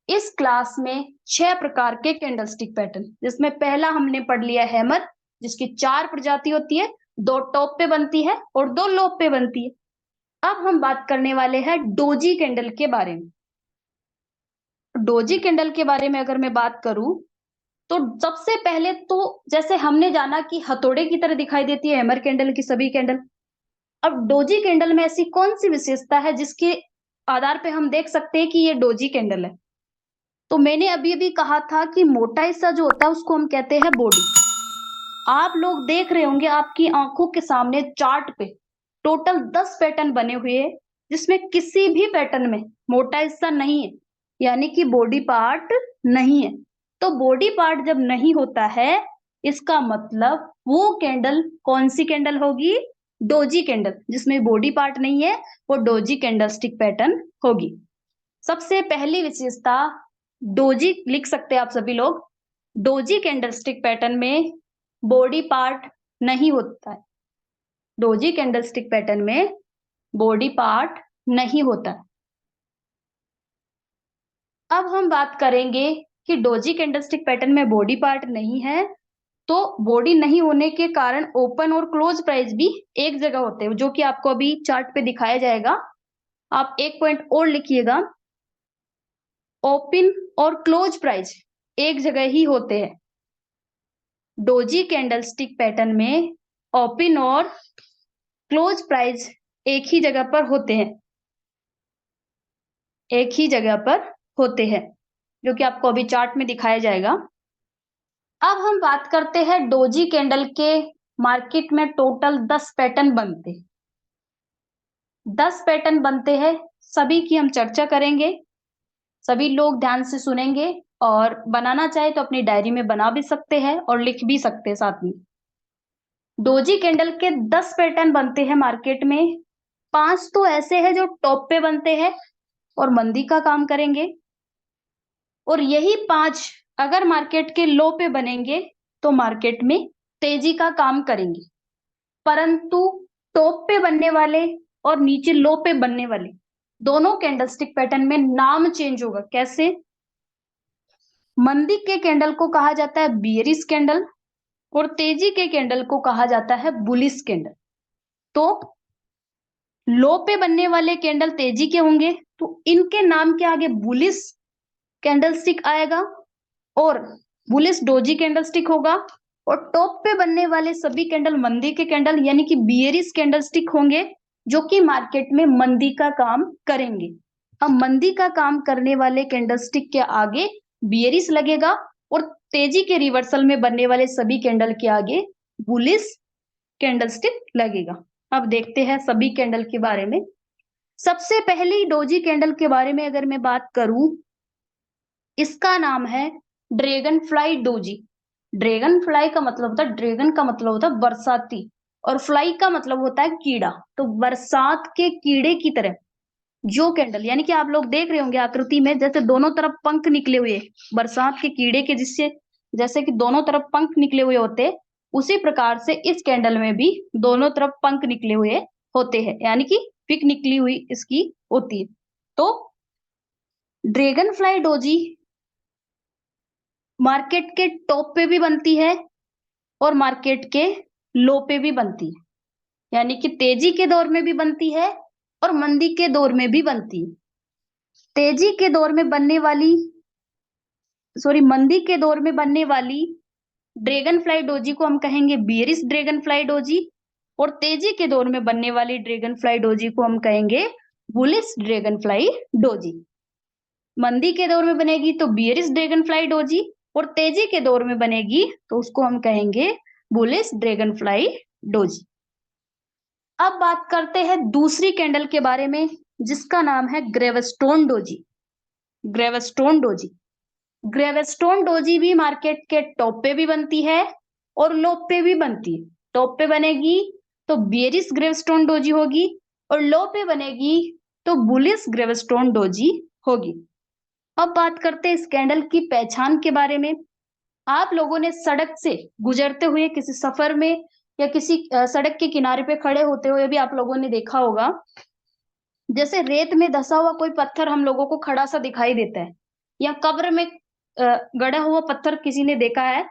इस क्लास में 6 प्रकार के कैंडलस्टिक पैटर्न, जिसमें पहला हमने पढ़ लिया हैमर, जिसकी 4 प्रजाति होती है, 2 टॉप पे बनती है और 2 लोब पे बनती है। अब हम बात करने वाले हैं डोजी कैंडल के बारे में। डोजी कैंडल के बारे में अगर मैं बात करूं तो सबसे पहले तो जैसे हमने जाना कि हथौड़े की तरह दिखाई देती है हैमर कैंडल की सभी कैंडल, अब डोजी कैंडल में ऐसी कौन सी विशेषता है जिसके आधार पे हम देख सकते हैं कि ये डोजी कैंडल है? तो मैंने अभी अभी कहा था कि मोटा हिस्सा जो होता है उसको हम कहते हैं बॉडी। आप लोग देख रहे होंगे आपकी आंखों के सामने चार्ट पे टोटल 10 पैटर्न बने हुए हैं, जिसमें किसी भी पैटर्न में मोटा हिस्सा नहीं है, यानी कि बॉडी पार्ट नहीं है। तो बॉडी पार्ट जब नहीं होता है, इसका मतलब वो कैंडल कौन सी कैंडल होगी? Doji candle. जिसमें बॉडी पार्ट नहीं है वो डोजी कैंडलस्टिक पैटर्न होगी। सबसे पहली विशेषता डोजी लिख सकते हैं आप सभी लोग। डोजी कैंडलस्टिक पैटर्न में बॉडी पार्ट नहीं होता है। डोजी कैंडलस्टिक पैटर्न में बॉडी पार्ट नहीं होता है। अब हम बात करेंगे कि डोजी कैंडलस्टिक पैटर्न में बॉडी पार्ट नहीं है, तो बॉडी नहीं होने के कारण ओपन और क्लोज प्राइस भी एक जगह होते हैं, जो कि आपको अभी चार्ट पे दिखाया जाएगा। आप एक पॉइंट और लिखिएगा, ओपन और क्लोज प्राइस एक जगह ही होते हैं। डोजी कैंडलस्टिक पैटर्न में ओपन और क्लोज प्राइस एक ही जगह पर होते हैं, एक ही जगह पर होते हैं, जो कि आपको अभी चार्ट में दिखाया जाएगा। अब हम बात करते हैं डोजी कैंडल के मार्केट में टोटल 10 पैटर्न बनते हैं। 10 पैटर्न बनते हैं, सभी की हम चर्चा करेंगे, सभी लोग ध्यान से सुनेंगे और बनाना चाहे तो अपनी डायरी में बना भी सकते हैं और लिख भी सकते हैं साथ में। डोजी कैंडल के 10 पैटर्न बनते हैं मार्केट में। 5 तो ऐसे हैं जो टॉप पे बनते हैं और मंदी का काम करेंगे, और यही 5 अगर मार्केट के लो पे बनेंगे तो मार्केट में तेजी का काम करेंगे। परंतु टॉप पे बनने वाले और नीचे लो पे बनने वाले दोनों कैंडलस्टिक पैटर्न में नाम चेंज होगा। कैसे? मंदी के कैंडल को कहा जाता है बियरिश कैंडल और तेजी के कैंडल को कहा जाता है बुलिश कैंडल। तो लो पे बनने वाले कैंडल तेजी के होंगे तो इनके नाम के आगे बुलिश कैंडलस्टिक आएगा और बुलिश डोजी कैंडलस्टिक होगा, और टॉप पे बनने वाले सभी कैंडल मंदी के कैंडल यानी कि बियरिश कैंडलस्टिक होंगे, जो कि मार्केट में मंदी का काम करेंगे। अब मंदी का काम करने वाले कैंडलस्टिक के आगे बियरिश लगेगा और तेजी के रिवर्सल में बनने वाले सभी कैंडल के आगे बुलिश कैंडलस्टिक लगेगा। अब देखते हैं सभी कैंडल के बारे में। सबसे पहली डोजी कैंडल के बारे में अगर मैं बात करूं, इसका नाम है dragon fly doji. Dragon fly का मतलब होता है, ड्रैगन का मतलब होता है बरसाती और फ्लाई का मतलब होता है कीड़ा। तो बरसात के कीड़े की तरह जो कैंडल, यानी कि आप लोग देख रहे होंगे आकृति में जैसे दोनों तरफ पंख निकले हुए बरसात के कीड़े के, जिससे जैसे कि दोनों तरफ पंख निकले हुए होते, उसी प्रकार से इस कैंडल में भी दोनों तरफ पंख निकले हुए होते हैं, यानी कि पिक निकली हुई इसकी होती है। तो ड्रैगन फ्लाई डोजी मार्केट के टॉप पे भी बनती है और मार्केट के लो पे भी बनती है, यानी कि तेजी के दौर में भी बनती है और मंदी के दौर में भी बनती है। तेजी के दौर में बनने वाली मंदी के दौर में बनने वाली ड्रैगन फ्लाई डोजी को हम कहेंगे बियरिश ड्रैगन फ्लाई डोजी, और तेजी के दौर में बनने वाली ड्रैगन फ्लाई डोजी को हम कहेंगे बुलिश ड्रैगन फ्लाई डोजी। मंदी के दौर में बनेगी तो बियरिश ड्रैगन फ्लाई डोजी, और तेजी के दौर में बनेगी तो उसको हम कहेंगे बुलिश ड्रैगन फ्लाई डोजी। अब बात करते हैं दूसरी कैंडल के बारे में, जिसका नाम है gravestone doji. Gravestone doji, gravestone doji भी मार्केट के टॉप पे भी बनती है और लो पे भी बनती है। टॉप पे बनेगी तो बियरिश ग्रेवस्टोन डोजी होगी और लो पे बनेगी तो बुलिश ग्रेवस्टोन डोजी होगी। अब बात करते हैं इस कैंडल की पहचान के बारे में। आप लोगों ने सड़क से गुजरते हुए किसी सफर में या किसी सड़क के किनारे पे खड़े होते हुए भी आप लोगों ने देखा होगा, जैसे रेत में धसा हुआ कोई पत्थर हम लोगों को खड़ा सा दिखाई देता है, या कब्र में गड़ा हुआ पत्थर किसी ने देखा है,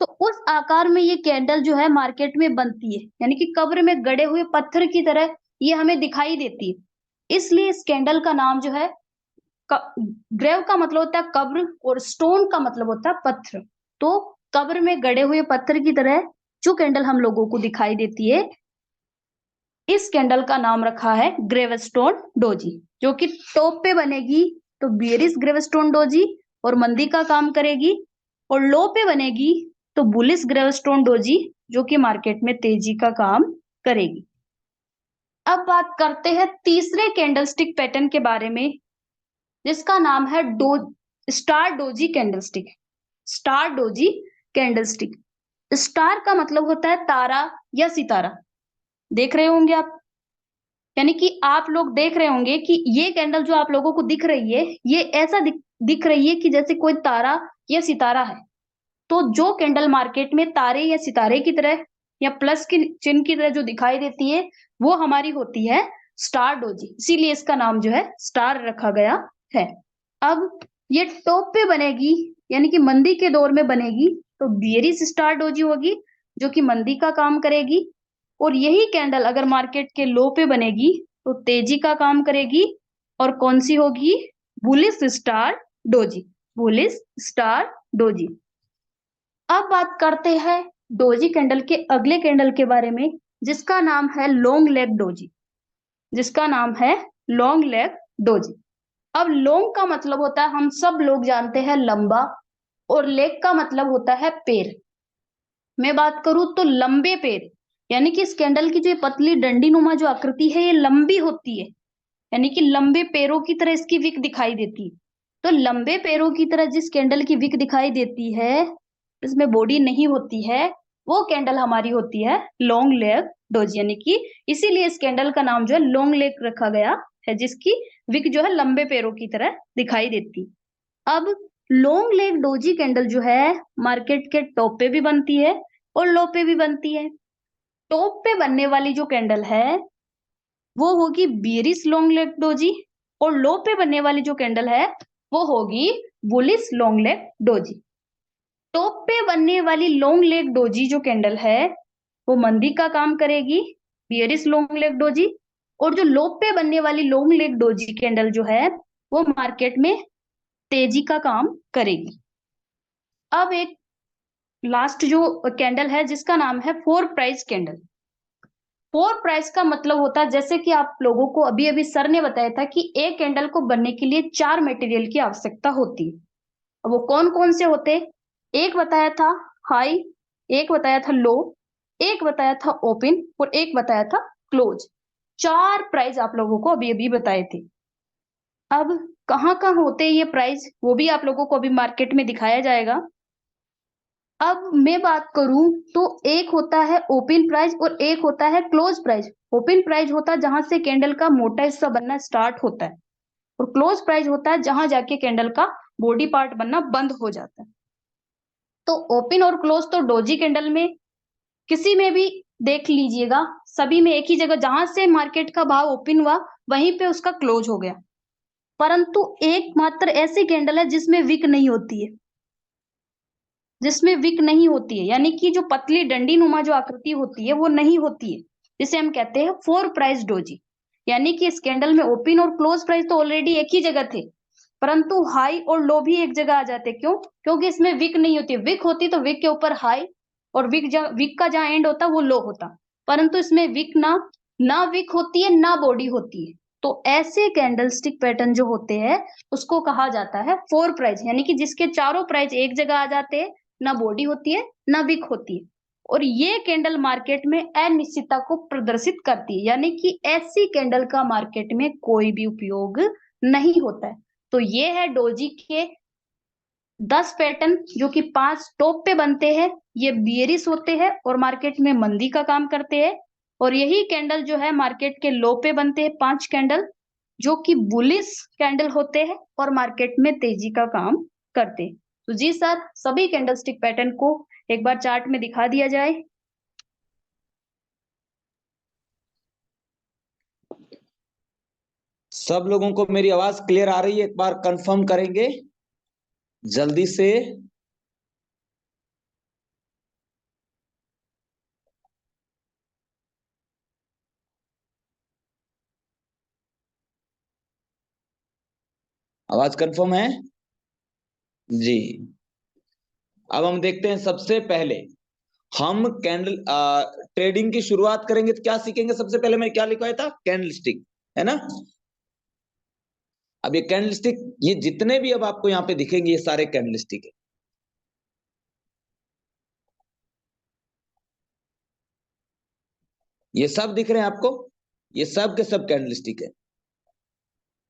तो उस आकार में ये कैंडल जो है मार्केट में बनती है, यानी कि कब्र में गड़े हुए पत्थर की तरह ये हमें दिखाई देती है। इसलिए इस कैंडल का नाम जो है, ग्रेव का मतलब होता है कब्र और स्टोन का मतलब होता है पत्थर। तो कब्र में गड़े हुए पत्थर की तरह जो कैंडल हम लोगों को दिखाई देती है, इस कैंडल का नाम रखा है ग्रेवस्टोन डोजी। जो कि टॉप पे बनेगी तो बियरिश ग्रेवस्टोन डोजी और मंदी का काम करेगी, और लो पे बनेगी तो बुलिश ग्रेवस्टोन डोजी जो कि मार्केट में तेजी का काम करेगी। अब बात करते हैं तीसरे कैंडलस्टिक पैटर्न के बारे में, जिसका नाम है star doji candlestick. Star doji candlestick. Star का मतलब होता है तारा या सितारा, देख रहे होंगे आप, यानी कि आप लोग देख रहे होंगे कि ये कैंडल जो आप लोगों को दिख रही है, ये ऐसा दिख रही है कि जैसे कोई तारा या सितारा है। तो जो कैंडल मार्केट में तारे या सितारे की तरह या प्लस की चिन्ह की तरह जो दिखाई देती है, वो हमारी होती है स्टार डोजी, इसीलिए इसका नाम जो है स्टार रखा गया है। अब ये टॉप पे बनेगी, यानी कि मंदी के दौर में बनेगी, तो बियरिश स्टार डोजी होगी जो कि मंदी का काम करेगी। और यही कैंडल अगर मार्केट के लो पे बनेगी तो तेजी का काम करेगी। और कौन सी होगी? Bullish star doji. Bullish star doji. अब बात करते हैं डोजी कैंडल के अगले कैंडल के बारे में, जिसका नाम है लॉन्ग लेग डोजी। जिसका नाम है लॉन्ग लेग डोजी। अब लॉन्ग का मतलब होता है, हम सब लोग जानते हैं, लंबा, और लेग का मतलब होता है पैर। मैं बात करूं तो लंबे पैर, यानी कि इस कैंडल की जो ये पतली डंडी नुमा जो आकृति है, ये लंबी होती है, यानी कि लंबे पैरों की तरह इसकी विक दिखाई देती है। तो लंबे पैरों की तरह जिस कैंडल की विक दिखाई देती है, इसमें बॉडी नहीं होती है, वो कैंडल हमारी होती है लॉन्ग लेग डोजी, यानी कि इसीलिए इस कैंडल का नाम जो है लॉन्ग लेग रखा गया है, जिसकी विक जो है लंबे पैरों की तरह दिखाई देती। अब लॉन्ग लेग डोजी कैंडल जो है मार्केट के टॉप पे भी बनती है और लो पे भी बनती है। टॉप पे बनने वाली जो कैंडल है वो होगी बियरिश लॉन्ग लेग डोजी, और लो पे बनने वाली जो कैंडल है वो होगी bullish long leg doji. Top पे बनने वाली लॉन्ग लेग डोजी जो कैंडल है वो मंदी का काम करेगी, बियरिश लॉन्ग लेग डोजी। और जो लो पे बनने वाली लॉन्ग लेग डोजी कैंडल जो है वो मार्केट में तेजी का काम करेगी। अब एक लास्ट जो कैंडल है जिसका नाम है four price candle. Four price का मतलब होता है, जैसे कि आप लोगों को अभी अभी सर ने बताया था कि एक कैंडल को बनने के लिए 4 मटेरियल की आवश्यकता होती है। अब वो कौन कौन से होते? एक बताया था हाई, एक बताया था लो, एक बताया था ओपन, और एक बताया था क्लोज। 4 प्राइस आप लोगों को अभी अभी बताए थे। अब कहाँ कहाँ होते हैं ये प्राइस, वो भी आप लोगों को अभी मार्केट में दिखाया जाएगा। अब मैं बात करूं तो एक होता है ओपन प्राइस और एक होता है क्लोज प्राइस। ओपन प्राइस होता है जहां से कैंडल का मोटा हिस्सा बनना स्टार्ट होता है, और क्लोज प्राइस होता है जहां जाके कैंडल का बॉडी पार्ट बनना बंद हो जाता है। तो ओपन और क्लोज तो डोजी कैंडल में किसी में भी देख लीजिएगा, सभी में एक ही जगह, जहां से मार्केट का भाव ओपन हुआ वहीं पे उसका क्लोज हो गया। परंतु एकमात्र ऐसी कैंडल है जिसमें विक नहीं होती है, जिसमें विक नहीं होती है, यानी कि जो पतली डंडी नुमा जो आकृति होती है वो नहीं होती है, जिसे हम कहते हैं फोर प्राइस डोजी। यानी कि इस कैंडल में ओपन और क्लोज प्राइस तो ऑलरेडी एक ही जगह थे, परंतु हाई और लो भी एक जगह आ जाते। क्यों? क्योंकि इसमें विक नहीं होती। विक होती तो विक के ऊपर हाई, और विक का जहां एंड होता वो लो होता, परंतु इसमें विक ना विक होती है ना बॉडी होती है। तो ऐसे कैंडलस्टिक पैटर्न जो होते हैं उसको कहा जाता है फोर प्राइज, यानी कि जिसके चारों प्राइज एक जगह आ जाते हैं, ना बॉडी होती है ना विक होती है। और ये कैंडल मार्केट में अनिश्चितता को प्रदर्शित करती है, यानी कि ऐसी कैंडल का मार्केट में कोई भी उपयोग नहीं होता है। तो ये है डोजी के 10 पैटर्न, जो कि 5 टॉप पे बनते हैं, ये बियरिश होते हैं और मार्केट में मंदी का काम करते हैं। और यही कैंडल जो है मार्केट के लो पे बनते हैं 5 कैंडल, जो कि बुलिश कैंडल होते हैं और मार्केट में तेजी का काम करते हैं। तो जी सर, सभी कैंडलस्टिक पैटर्न को एक बार चार्ट में दिखा दिया जाए। सब लोगों को मेरी आवाज क्लियर आ रही है? एक बार कंफर्म करेंगे। जल्दी से आवाज कंफर्म है जी। अब हम देखते हैं, सबसे पहले हम कैंडल ट्रेडिंग की शुरुआत करेंगे तो क्या सीखेंगे? सबसे पहले मैं क्या लिखवाया था? कैंडल स्टिक, है ना। अब ये कैंडल स्टिक, ये जितने भी अब आपको यहाँ पे दिखेंगे ये सारे कैंडल स्टिक है। ये सब दिख रहे हैं आपको, ये सब के सब कैंडल स्टिक है,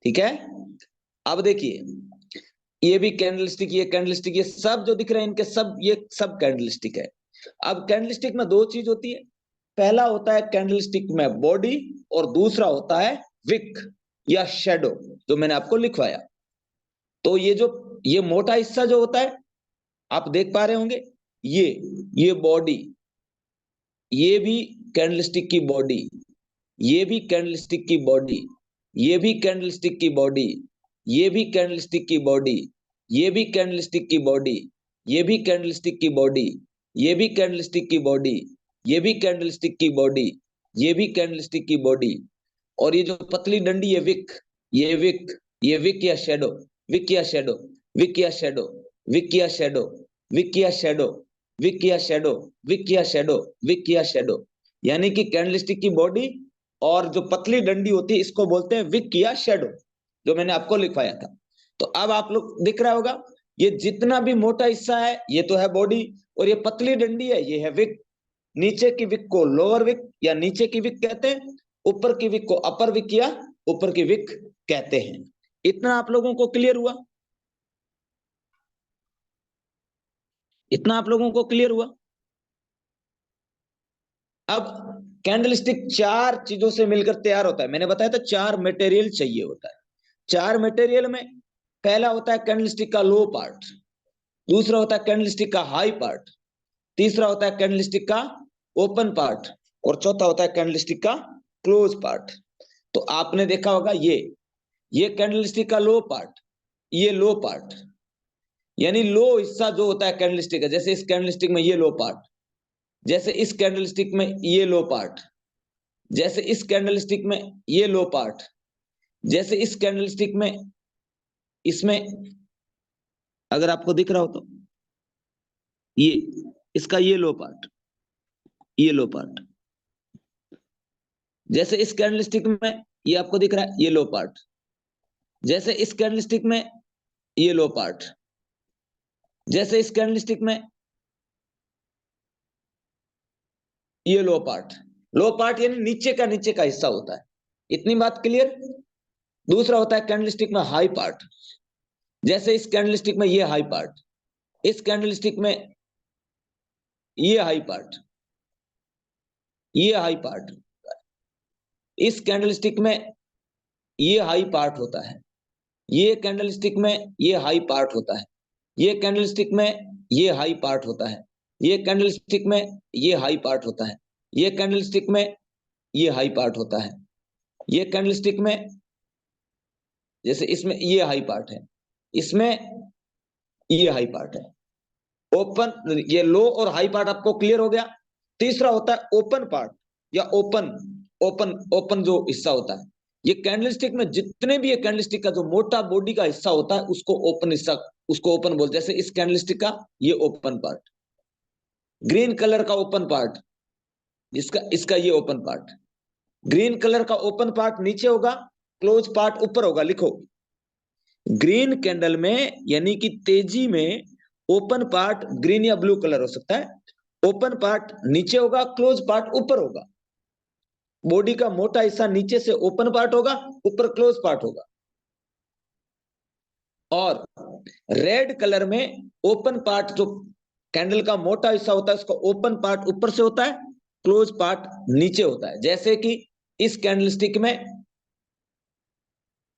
ठीक है। अब देखिए, ये भी कैंडल स्टिक, ये कैंडल स्टिक, ये सब जो दिख रहे हैं इनके सब, ये सब कैंडल स्टिक है। अब कैंडल स्टिक में दो चीज होती है, पहला होता है कैंडल स्टिक में बॉडी, और दूसरा होता है विक या शेडो, जो मैंने आपको लिखवाया। तो ये जो ये मोटा हिस्सा जो होता है, आप देख पा रहे होंगे, ये बॉडी, ये भी कैंडलस्टिक की बॉडी, ये भी कैंडलस्टिक की बॉडी, ये भी कैंडलस्टिक की बॉडी, ये भी कैंडलस्टिक की बॉडी, ये भी कैंडलस्टिक की बॉडी, ये भी कैंडलस्टिक की बॉडी, ये भी कैंडलस्टिक की बॉडी, ये भी कैंडलस्टिक की बॉडी, ये भी कैंडलस्टिक की बॉडी, और ये जो पतली डंडी है विक, ये विक, ये विक या शेडो, विक या शेडो, विक या शेडो, विक या शेडो, विक या शेडो, विक या शेडो, विक या शेडो, विक या शेडो। यानी कि कैंडलस्टिक की बॉडी और जो पतली डंडी होती है इसको बोलते हैं विक या शेडो, जो मैंने आपको लिखवाया था। तो अब आप लोग दिख रहा होगा, ये जितना भी मोटा हिस्सा है ये तो है बॉडी, और ये पतली डंडी है ये है विक। नीचे की विक को लोअर विक या नीचे की विक कहते हैं, ऊपर की विक को अपर विक या ऊपर की विक कहते हैं। इतना आप लोगों को क्लियर हुआ? इतना आप लोगों को क्लियर हुआ? अब कैंडलस्टिक चार चीजों से मिलकर तैयार होता है, मैंने बताया था चार मटेरियल चाहिए होता है। चार मटेरियल में पहला होता है कैंडलस्टिक का लो पार्ट, दूसरा होता है कैंडलस्टिक का हाई पार्ट, तीसरा होता है कैंडलस्टिक का ओपन पार्ट, और चौथा होता है कैंडलस्टिक का क्लोज पार्ट। तो आपने देखा होगा ये कैंडलस्टिक का लो पार्ट, ये लो पार्ट, यानी लो हिस्सा जो होता है कैंडलस्टिक का, जैसे इस कैंडलस्टिक में ये लो पार्ट, जैसे इस कैंडलस्टिक में ये लो पार्ट, जैसे इस कैंडलस्टिक में ये लो पार्ट, जैसे इस कैंडलस्टिक में, इसमें अगर आपको दिख रहा हो तो ये इसका ये लो पार्ट, ये लो पार्ट, जैसे इस कैंडलस्टिक में ये आपको दिख रहा है ये लो पार्ट, जैसे इस कैंडलस्टिक में ये लो पार्ट, जैसे इस कैंडलस्टिक में ये लो पार्ट। लो पार्ट यानी नीचे का हिस्सा होता है, इतनी बात क्लियर। दूसरा होता है कैंडलस्टिक में हाई पार्ट, जैसे इस कैंडलस्टिक में ये हाई पार्ट, इस कैंडलस्टिक में ये हाई पार्ट, ये हाई पार्ट, इस कैंडलस्टिक में ये हाई पार्ट होता है, ये कैंडलस्टिक में ये हाई पार्ट होता है, ये कैंडलस्टिक में ये हाई पार्ट होता है, ये कैंडलस्टिक में ये हाई पार्ट होता है, ये कैंडलस्टिक में ये हाई पार्ट होता है, ये कैंडलस्टिक में, जैसे इसमें ये हाई पार्ट है, इसमें ये हाई पार्ट है। ओपन, ये लो और हाई पार्ट आपको क्लियर हो गया। तीसरा होता है ओपन पार्ट या ओपन, ओपन जो हिस्सा होता है, ये कैंडलस्टिक में जितने भी ये कैंडलस्टिक का जो मोटा बॉडी का हिस्सा होता है उसको ओपन हिस्सा, उसको ओपन बोलते हैं। जैसे इस कैंडलस्टिक का ये ओपन पार्ट, ग्रीन कलर का ओपन पार्ट, इसका इसका ये ओपन पार्ट, ग्रीन कलर का ओपन पार्ट नीचे होगा, क्लोज पार्ट ऊपर होगा। लिखो, ग्रीन कैंडल में यानी कि तेजी में ओपन पार्ट ग्रीन या ब्लू कलर हो सकता है, ओपन पार्ट नीचे होगा, क्लोज पार्ट ऊपर होगा। बॉडी का मोटा हिस्सा नीचे से ओपन पार्ट होगा, ऊपर क्लोज पार्ट होगा। और रेड कलर में ओपन पार्ट जो कैंडल का मोटा हिस्सा होता है उसका ओपन पार्ट ऊपर से होता है, क्लोज पार्ट नीचे होता है। जैसे कि इस कैंडलस्टिक में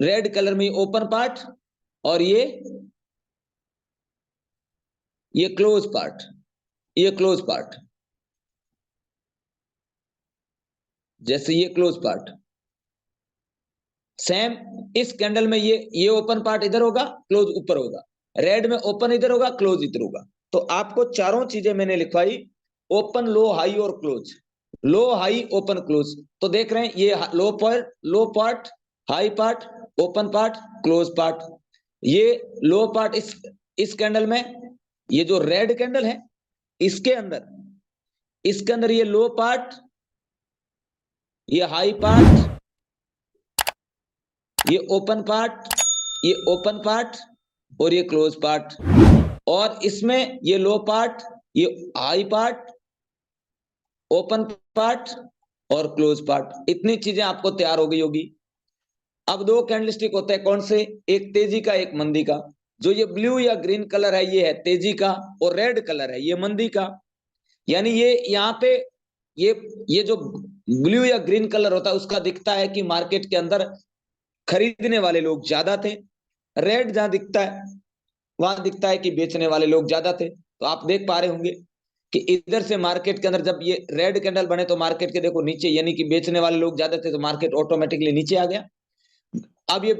रेड कलर में ओपन पार्ट और ये क्लोज पार्ट, ये क्लोज पार्ट, जैसे ये क्लोज पार्ट। सेम इस कैंडल में ये ओपन पार्ट इधर होगा, क्लोज ऊपर होगा, रेड में ओपन इधर होगा, क्लोज इधर होगा। तो आपको चारों चीजें मैंने लिखवाई, ओपन, लो, हाई और close. Low, high, open, close. तो देख रहे हैं ये low part, high part, open part, close part. ये लो पार्ट इस कैंडल में, ये जो रेड कैंडल है इसके अंदर ये लो पार्ट, ये हाई पार्ट, ये ओपन पार्ट, ये ओपन पार्ट और ये क्लोज पार्ट। और इसमें ये लो पार्ट, ये हाई पार्ट, ओपन पार्ट और क्लोज पार्ट। इतनी चीजें आपको तैयार हो गई होगी। अब दो कैंडलस्टिक होते हैं, कौन से? एक तेजी का, एक मंदी का। जो ये ब्लू या ग्रीन कलर है ये है तेजी का, और रेड कलर है ये मंदी का। यानी ये यहाँ पे ये जो ब्लू या ग्रीन कलर होता है उसका दिखता है कि मार्केट के अंदर खरीदने वाले लोग ज्यादा थे। रेड जहां दिखता है वहां दिखता है कि बेचने वाले लोग ज्यादा थे। तो आप देख पा रहे होंगे कि इधर से मार्केट के अंदर जब ये रेड कैंडल बने तो मार्केट के देखो नीचे, यानी कि बेचने वाले लोग ज्यादा थे तो मार्केट ऑटोमेटिकली नीचे आ गया। अब ये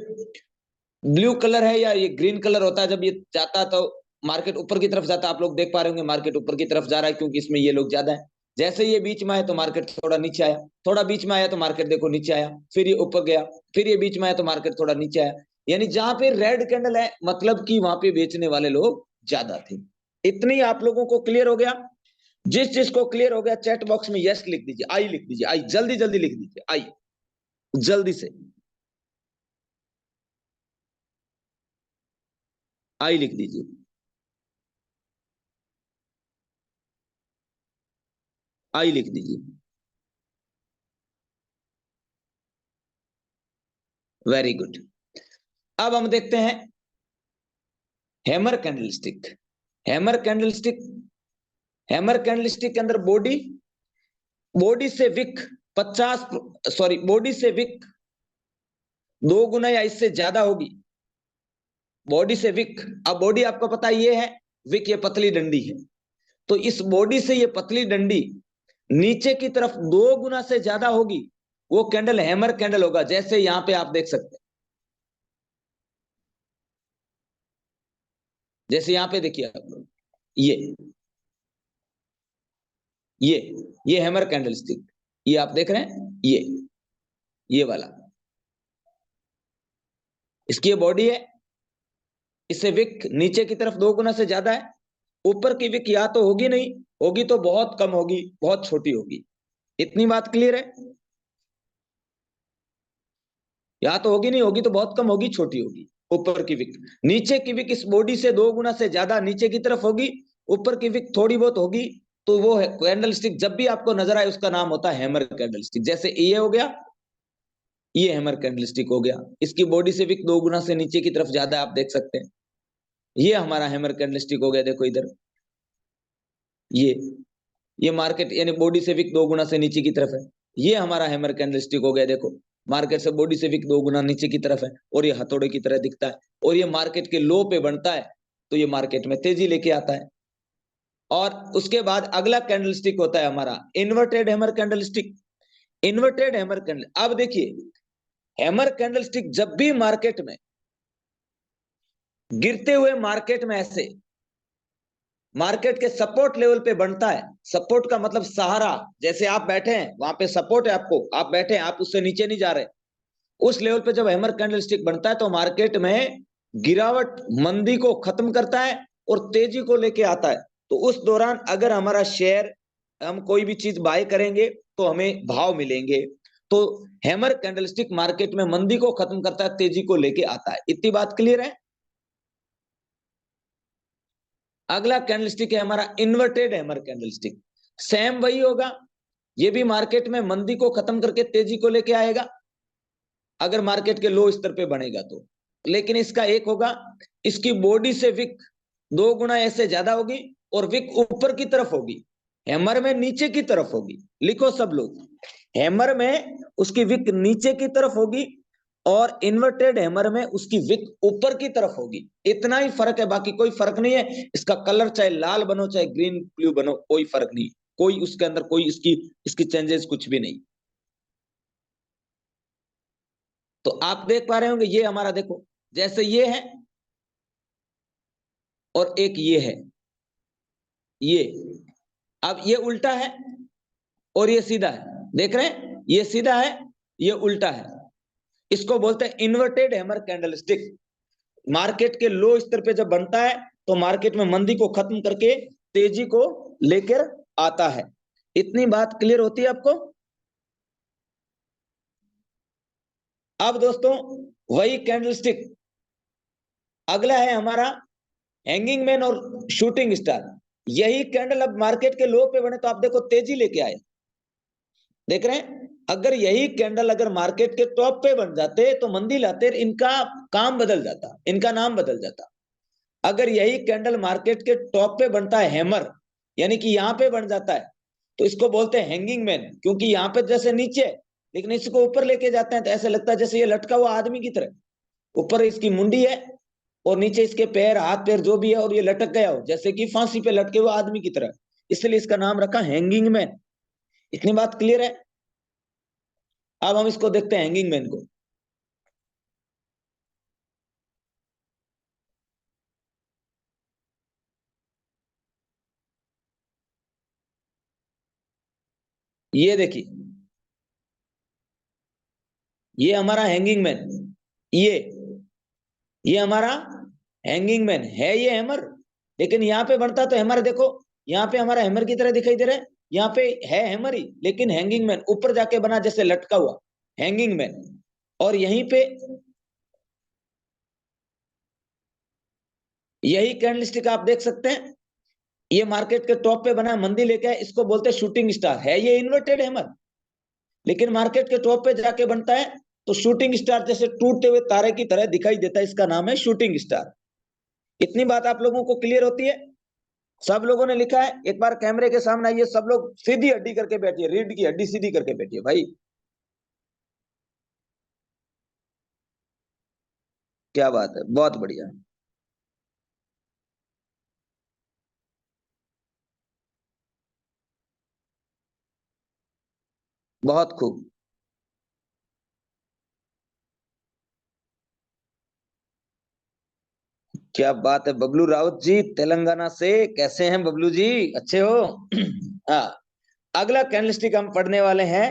ब्लू कलर है या ये ग्रीन कलर होता है, जब ये जाता है तो मार्केट ऊपर की तरफ जाता है। आप लोग देख पा रहे होंगे मार्केट ऊपर की तरफ जा रहा है क्योंकि इसमें ये लोग ज्यादा है। जैसे ये बीच में आया तो मार्केट थोड़ा नीचे आया, थोड़ा बीच में आया तो मार्केट देखो नीचे आया, फिर ये ऊपर गया, फिर ये बीच में आया तो मार्केट थोड़ा नीचे आया। यानी जहां पे रेड कैंडल है मतलब कि वहां पे बेचने वाले लोग ज्यादा थे। इतनी आप लोगों को क्लियर हो गया? जिस जिसको क्लियर हो गया चैट बॉक्स में यस लिख दीजिए, आई लिख दीजिए, आई जल्दी जल्दी लिख दीजिए, आई जल्दी से आई लिख दीजिए। आई लिख दीजिए। Very good. अब हम देखते हैं hammer candlestick. Hammer candlestick, hammer candlestick के अंदर बॉडी से विक 50, सॉरी बॉडी से विक 2 गुना या इससे ज्यादा होगी। बॉडी से विक, अब बॉडी आपको पता है ये है, विक ये पतली डंडी है। तो इस बॉडी से ये पतली डंडी नीचे की तरफ 2 गुना से ज्यादा होगी, वो कैंडल हैमर कैंडल होगा। जैसे यहां पे आप देख सकते हैं, जैसे यहां पे देखिए आप लोग, ये ये हैमर कैंडलस्टिक, ये आप देख रहे हैं, ये वाला इसकी बॉडी है, इससे विक नीचे की तरफ 2 गुना से ज्यादा है। ऊपर की विक या तो होगी नहीं, होगी तो बहुत कम होगी, बहुत छोटी होगी। इतनी बात क्लियर है? या तो होगी नहीं, होगी तो बहुत कम होगी, छोटी होगी। ऊपर की विक, नीचे की विक इस बॉडी से 2 गुना से ज्यादा नीचे की तरफ होगी, ऊपर की विक थोड़ी बहुत होगी। तो वो है कैंडल स्टिक, जब भी आपको नजर आए उसका नाम होता है हैमर कैंडल स्टिक। जैसे ये हो गया, ये हैमर कैंडल स्टिक हो गया, इसकी बॉडी से विक 2 गुना से नीचे की तरफ ज्यादा, आप देख सकते हैं। ये हमारा हैमर कैंडल स्टिक हो गया। देखो इधर ये मार्केट यानी बॉडी से विक 2 गुना से नीचे की तरफ है, ये हमारा हैमर कैंडल स्टिक हो गया। देखो मार्केट से बॉडी से विक 2 गुना नीचे की तरफ है और ये हथौड़े की तरह दिखता है, और ये मार्केट के लो पे बनता है तो ये मार्केट में तेजी लेके आता है। और उसके बाद अगला कैंडल स्टिक होता है हमारा inverted hammer candle stick. Inverted hammer candle, अब देखिए हैमर कैंडल स्टिक जब भी मार्केट में गिरते हुए मार्केट में ऐसे मार्केट के सपोर्ट लेवल पे बनता है, सपोर्ट का मतलब सहारा, जैसे आप बैठे हैं वहां पे सपोर्ट है आपको, आप बैठे हैं, आप उससे नीचे नहीं जा रहे, उस लेवल पे जब हैमर कैंडल स्टिक बनता है तो मार्केट में गिरावट, मंदी को खत्म करता है और तेजी को लेके आता है। तो उस दौरान अगर हमारा शेयर, हम कोई भी चीज बाय करेंगे तो हमें भाव मिलेंगे। तो हैमर कैंडल स्टिक मार्केट में मंदी को खत्म करता है, तेजी को लेके आता है। इतनी बात क्लियर है? अगला कैंडलस्टिक है हमारा इन्वर्टेड हैमर कैंडलस्टिक। सेम वही होगा, ये भी मार्केट में मंदी को खत्म करके तेजी को लेके आएगा अगर मार्केट के लो स्तर पे बनेगा तो। लेकिन इसका एक होगा, इसकी बॉडी से विक 2 गुना ऐसे ज्यादा होगी और विक ऊपर की तरफ होगी, हैमर में नीचे की तरफ होगी। लिखो सब लोग, हैमर में उसकी विक नीचे की तरफ होगी और इन्वर्टेड हैमर में उसकी विक ऊपर की तरफ होगी। इतना ही फर्क है, बाकी कोई फर्क नहीं है। इसका कलर चाहे लाल बनो चाहे ग्रीन ब्लू बनो, कोई फर्क नहीं, कोई उसके अंदर कोई इसकी चेंजेस कुछ भी नहीं। तो आप देख पा रहे होंगे ये हमारा, देखो जैसे ये है, और एक ये है, ये। अब ये उल्टा है और ये सीधा है, देख रहे हैं, ये सीधा है, ये उल्टा है। इसको बोलते हैं इन्वर्टेड हैमर कैंडलस्टिक। मार्केट के लो स्तर पे जब बनता है तो मार्केट में मंदी को खत्म करके तेजी को लेकर आता है। इतनी बात क्लियर होती है आपको? अब दोस्तों वही कैंडलस्टिक, अगला है हमारा हैंगिंग मैन और शूटिंग स्टार। यही कैंडल अब मार्केट के लो पे बने तो आप देखो तेजी लेके आए, देख रहे हैं। अगर यही कैंडल अगर मार्केट के टॉप पे बन जाते तो मंदी लाते, इनका काम बदल जाता, इनका नाम बदल जाता। अगर यही कैंडल मार्केट के टॉप पे बनता है हैमर, यानी कि यहां पे बन जाता है, तो इसको बोलते हैं हैंगिंग मैन, क्योंकि यहाँ पे जैसे नीचे है लेकिन इसको ऊपर लेके जाते हैं तो ऐसे लगता है जैसे ये लटका हुआ आदमी की तरह। ऊपर इसकी मुंडी है और नीचे इसके पैर, हाथ पैर जो भी है, और ये लटक गया हो जैसे कि फांसी पे लटके हुए आदमी की तरह, इसलिए इसका नाम रखा हैंगिंग मैन। इतनी बात क्लियर है? अब हम इसको देखते हैं हैंगिंग मैन को। ये देखिए, ये हमारा हैंगिंग मैन, ये हमारा हैंगिंग मैन है, ये हैमर। लेकिन यहाँ पे बनता तो हैमर, देखो यहाँ पे हमारा हैमर की तरह दिखाई दे रहा है, यहाँ पे है हैमर ही लेकिन हैंगिंग मैन ऊपर जाके बना जैसे लटका हुआ, हैंगिंग मैन। और यहीं पे यही कैंडलस्टिक आप देख सकते हैं, ये मार्केट के टॉप पे बना मंदी लेके है, इसको बोलते हैं शूटिंग स्टार। है ये इन्वर्टेड हैमर, लेकिन मार्केट के टॉप पे जाके बनता है तो शूटिंग स्टार जैसे टूटते हुए तारे की तरह दिखाई देता है, इसका नाम है शूटिंग स्टार। इतनी बात आप लोगों को क्लियर होती है? सब लोगों ने लिखा है? एक बार कैमरे के सामने आइए, सब लोग सीधी हड्डी करके बैठिए, रीढ़ की हड्डी सीधी करके बैठिए भाई। क्या बात है, बहुत बढ़िया, बहुत खूब। क्या बात है बबलू राउत जी तेलंगाना से, कैसे हैं बबलू जी, अच्छे हो? हाँ, अगला कैंडलस्टिक हम पढ़ने वाले हैं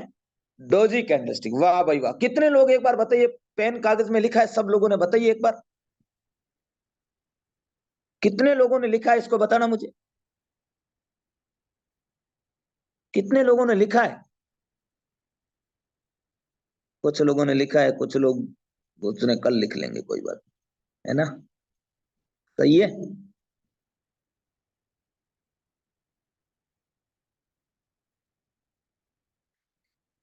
डोजी कैंडलस्टिक। वाह भाई वाह, कितने लोग एक बार बताइए, पेन कागज में लिखा है सब लोगों ने, बताइए एक बार कितने लोगों ने लिखा है, इसको बताना मुझे, कितने लोगों ने लिखा है? कुछ लोगों ने लिखा है, कुछ लोग दूसरे कल लिख लेंगे, कोई बात नहीं, है ना? सही है।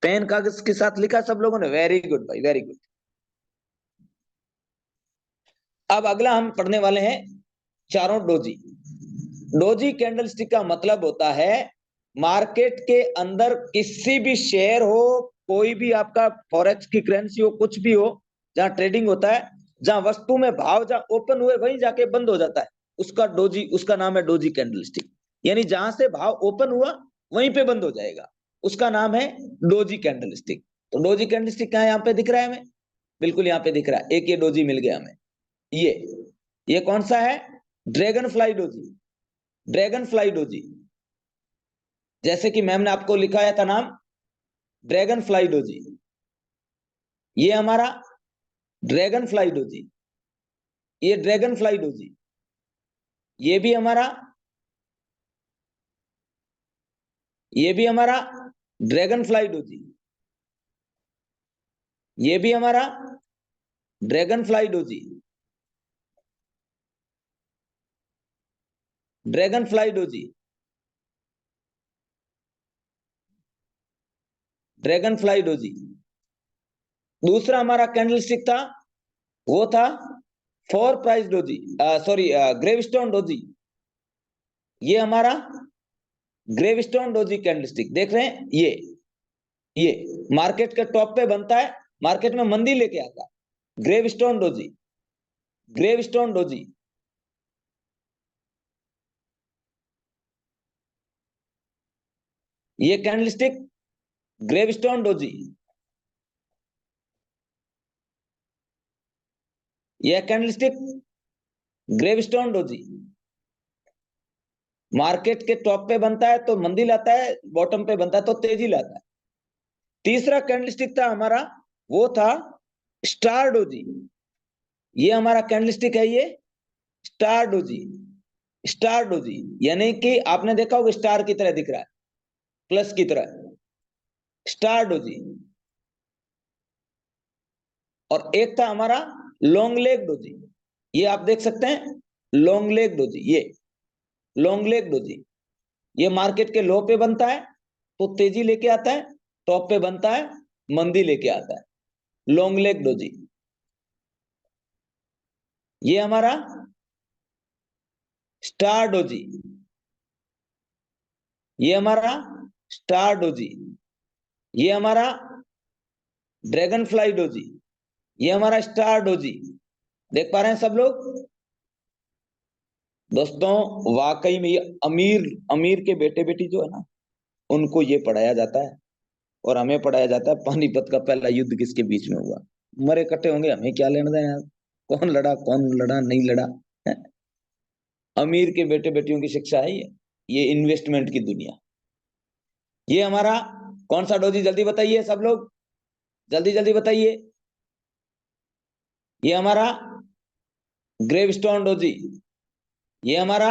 पेन कागज के साथ लिखा सब लोगों ने, वेरी गुड भाई, वेरी गुड। अब अगला हम पढ़ने वाले हैं चारों डोजी। डोजी कैंडलस्टिक का मतलब होता है मार्केट के अंदर किसी भी शेयर हो, कोई भी आपका फॉरेक्स की करेंसी हो, कुछ भी हो, जहां ट्रेडिंग होता है, जहां वस्तु में भाव जहां ओपन हुए वहीं जाके बंद हो जाता है, उसका डोजी, उसका नाम है डोजी कैंडलस्टिक। यानी जहां से भाव ओपन हुआ वहीं पे बंद हो जाएगा, उसका नाम है डोजी कैंडलस्टिक। तो डोजी कैंडलस्टिक कहाँ यहाँ पे दिख रहा है हमें? बिल्कुल यहाँ पे दिख रहा है, एक ये डोजी मिल गया हमें। ये कौन सा है? Dragon fly doji, dragon fly doji. जैसे कि मैम ने आपको लिखाया था नाम, ड्रैगन फ्लाई डोजी। ये हमारा ड्रैगन फ्लाई डोजी, ये ड्रैगन फ्लाई डोजी। ये भी हमारा, ये भी हमारा ड्रैगन फ्लाई डोजी। ये भी हमारा dragon fly doji, dragon fly doji, dragon fly doji. दूसरा हमारा कैंडलस्टिक था, वो था four price doji, sorry gravestone doji. ये हमारा ग्रेवस्टोन डोजी कैंडलस्टिक, देख रहे हैं? ये मार्केट के टॉप पे बनता है, मार्केट में मंदी लेके आता है, ग्रेवस्टोन डोजी, ग्रेवस्टोन डोजी। ये कैंडलस्टिक ग्रेवस्टोन डोजी, ये कैंडलस्टिक ग्रेवस्टोन डोजी। मार्केट के टॉप पे बनता है तो मंदी लाता है, बॉटम पे बनता है तो तेजी लाता है। तीसरा कैंडलस्टिक था हमारा, वो था स्टार डोजी। ये हमारा कैंडलस्टिक है, ये स्टार डोजी। स्टार डोजी यानी कि आपने देखा होगा स्टार की तरह दिख रहा है, प्लस की तरह, स्टार डोजी। और एक था हमारा लॉन्ग लेग डोजी, ये आप देख सकते हैं, लॉन्ग लेग डोजी। ये लॉन्ग लेग डोजी, ये मार्केट के लो पे बनता है तो तेजी लेके आता है, टॉप पे बनता है मंदी लेके आता है, लॉन्ग लेग डोजी। ये हमारा स्टार डोजी, ये हमारा स्टार डोजी, ये हमारा ड्रैगन फ्लाई डोजी, ये हमारा स्टार डोजी। देख पा रहे हैं सब लोग? दोस्तों वाकई में ये अमीर अमीर के बेटे बेटी जो है ना, उनको ये पढ़ाया जाता है और हमें पढ़ाया जाता है पानीपत का पहला युद्ध किसके बीच में हुआ। मरे कट्टे होंगे, हमें क्या लेना देना यार, कौन लड़ा नहीं लड़ा है? अमीर के बेटे बेटियों की शिक्षा है ये इन्वेस्टमेंट की दुनिया। ये हमारा कौन सा डोजी, जल्दी बताइए सब लोग, जल्दी जल्दी बताइए। ये हमारा ग्रेवस्टोन डोजी, ये हमारा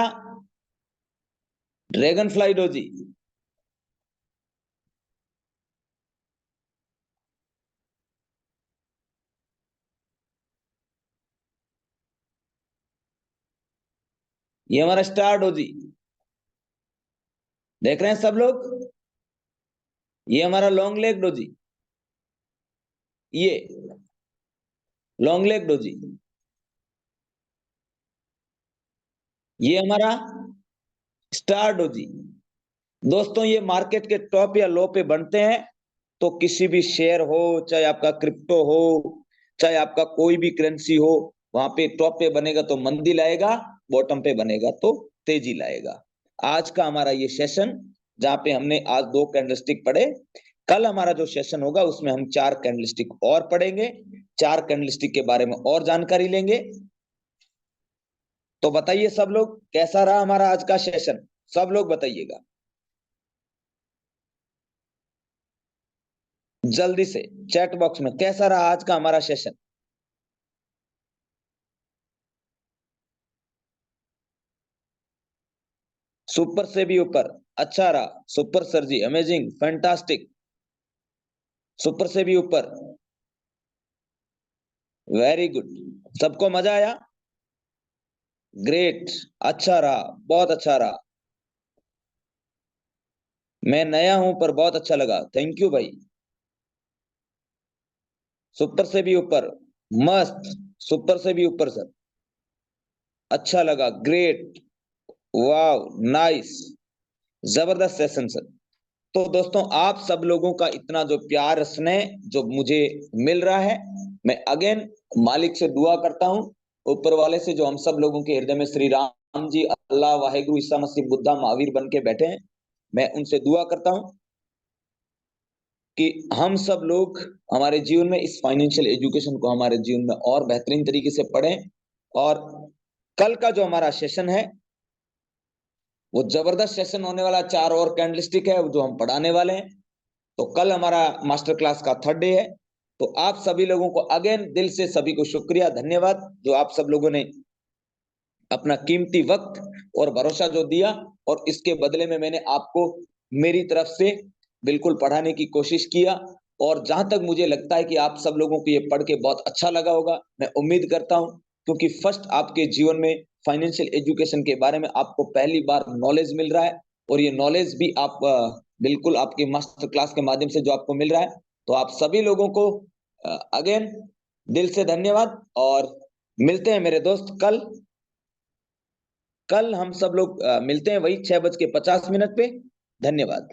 ड्रैगन फ्लाई डोजी, ये हमारा स्टार डोजी। देख रहे हैं सब लोग? ये हमारा लॉन्ग लेग डोजी, ये लॉन्ग लेग डोजी, ये हमारा स्टार डोजी। दोस्तों ये मार्केट के टॉप या लो पे बनते हैं तो किसी भी शेयर हो, चाहे आपका क्रिप्टो हो, चाहे आपका कोई भी करेंसी हो, वहां पे टॉप पे बनेगा तो मंदी लाएगा, बॉटम पे बनेगा तो तेजी लाएगा। आज का हमारा ये सेशन जहां पे हमने आज 2 कैंडलस्टिक पढ़े, कल हमारा जो सेशन होगा उसमें हम 4 कैंडलस्टिक और पढ़ेंगे, 4 कैंडलस्टिक के बारे में और जानकारी लेंगे। तो बताइए सब लोग कैसा रहा हमारा आज का सेशन, सब लोग बताइएगा जल्दी से चैट बॉक्स में, कैसा रहा आज का हमारा सेशन। सुपर से भी ऊपर, अच्छा रहा, सुपर सर जी, अमेजिंग, फैंटास्टिक, सुपर से भी ऊपर, वेरी गुड। सबको मजा आया? ग्रेट, अच्छा रहा, बहुत अच्छा रहा। मैं नया हूं पर बहुत अच्छा लगा, थैंक यू भाई। सुपर से भी ऊपर, मस्त, सुपर से भी ऊपर सर, अच्छा लगा, ग्रेट, वाव, नाइस, जबरदस्त सेशन सर। तो दोस्तों आप सब लोगों का इतना जो प्यार स्नेह जो मुझे मिल रहा है, मैं अगेन मालिक से दुआ करता हूं, ऊपर वाले से, जो हम सब लोगों के हृदय में श्री राम जी, अल्लाह, वाहेगुरु, ईसा मसीह, बुद्धा, महावीर बन के बैठे हैं, मैं उनसे दुआ करता हूं कि हम सब लोग हमारे जीवन में इस फाइनेंशियल एजुकेशन को हमारे जीवन में और बेहतरीन तरीके से पढ़ें। और कल का जो हमारा सेशन है वो जबरदस्त सेशन होने वाला, 4 और कैंडलस्टिक है जो हम पढ़ाने वाले हैं। तो कल हमारा मास्टर क्लास का 3rd डे है। तो आप सभी लोगों को अगेन दिल से सभी को शुक्रिया, धन्यवाद, जो आप सब लोगों ने अपना कीमती वक्त और भरोसा जो दिया, और इसके बदले में मैंने आपको मेरी तरफ से बिल्कुल पढ़ाने की कोशिश किया। और जहां तक मुझे लगता है कि आप सब लोगों को ये पढ़ के बहुत अच्छा लगा होगा, मैं उम्मीद करता हूं, क्योंकि फर्स्ट आपके जीवन में फाइनेंशियल एजुकेशन के बारे में आपको पहली बार नॉलेज मिल रहा है, और ये नॉलेज भी आप बिल्कुल आपकी मास्टर क्लास के माध्यम से जो आपको मिल रहा है। तो आप सभी लोगों को अगेन दिल से धन्यवाद, और मिलते हैं मेरे दोस्त कल। कल हम सब लोग मिलते हैं वही 6:50 पे। धन्यवाद।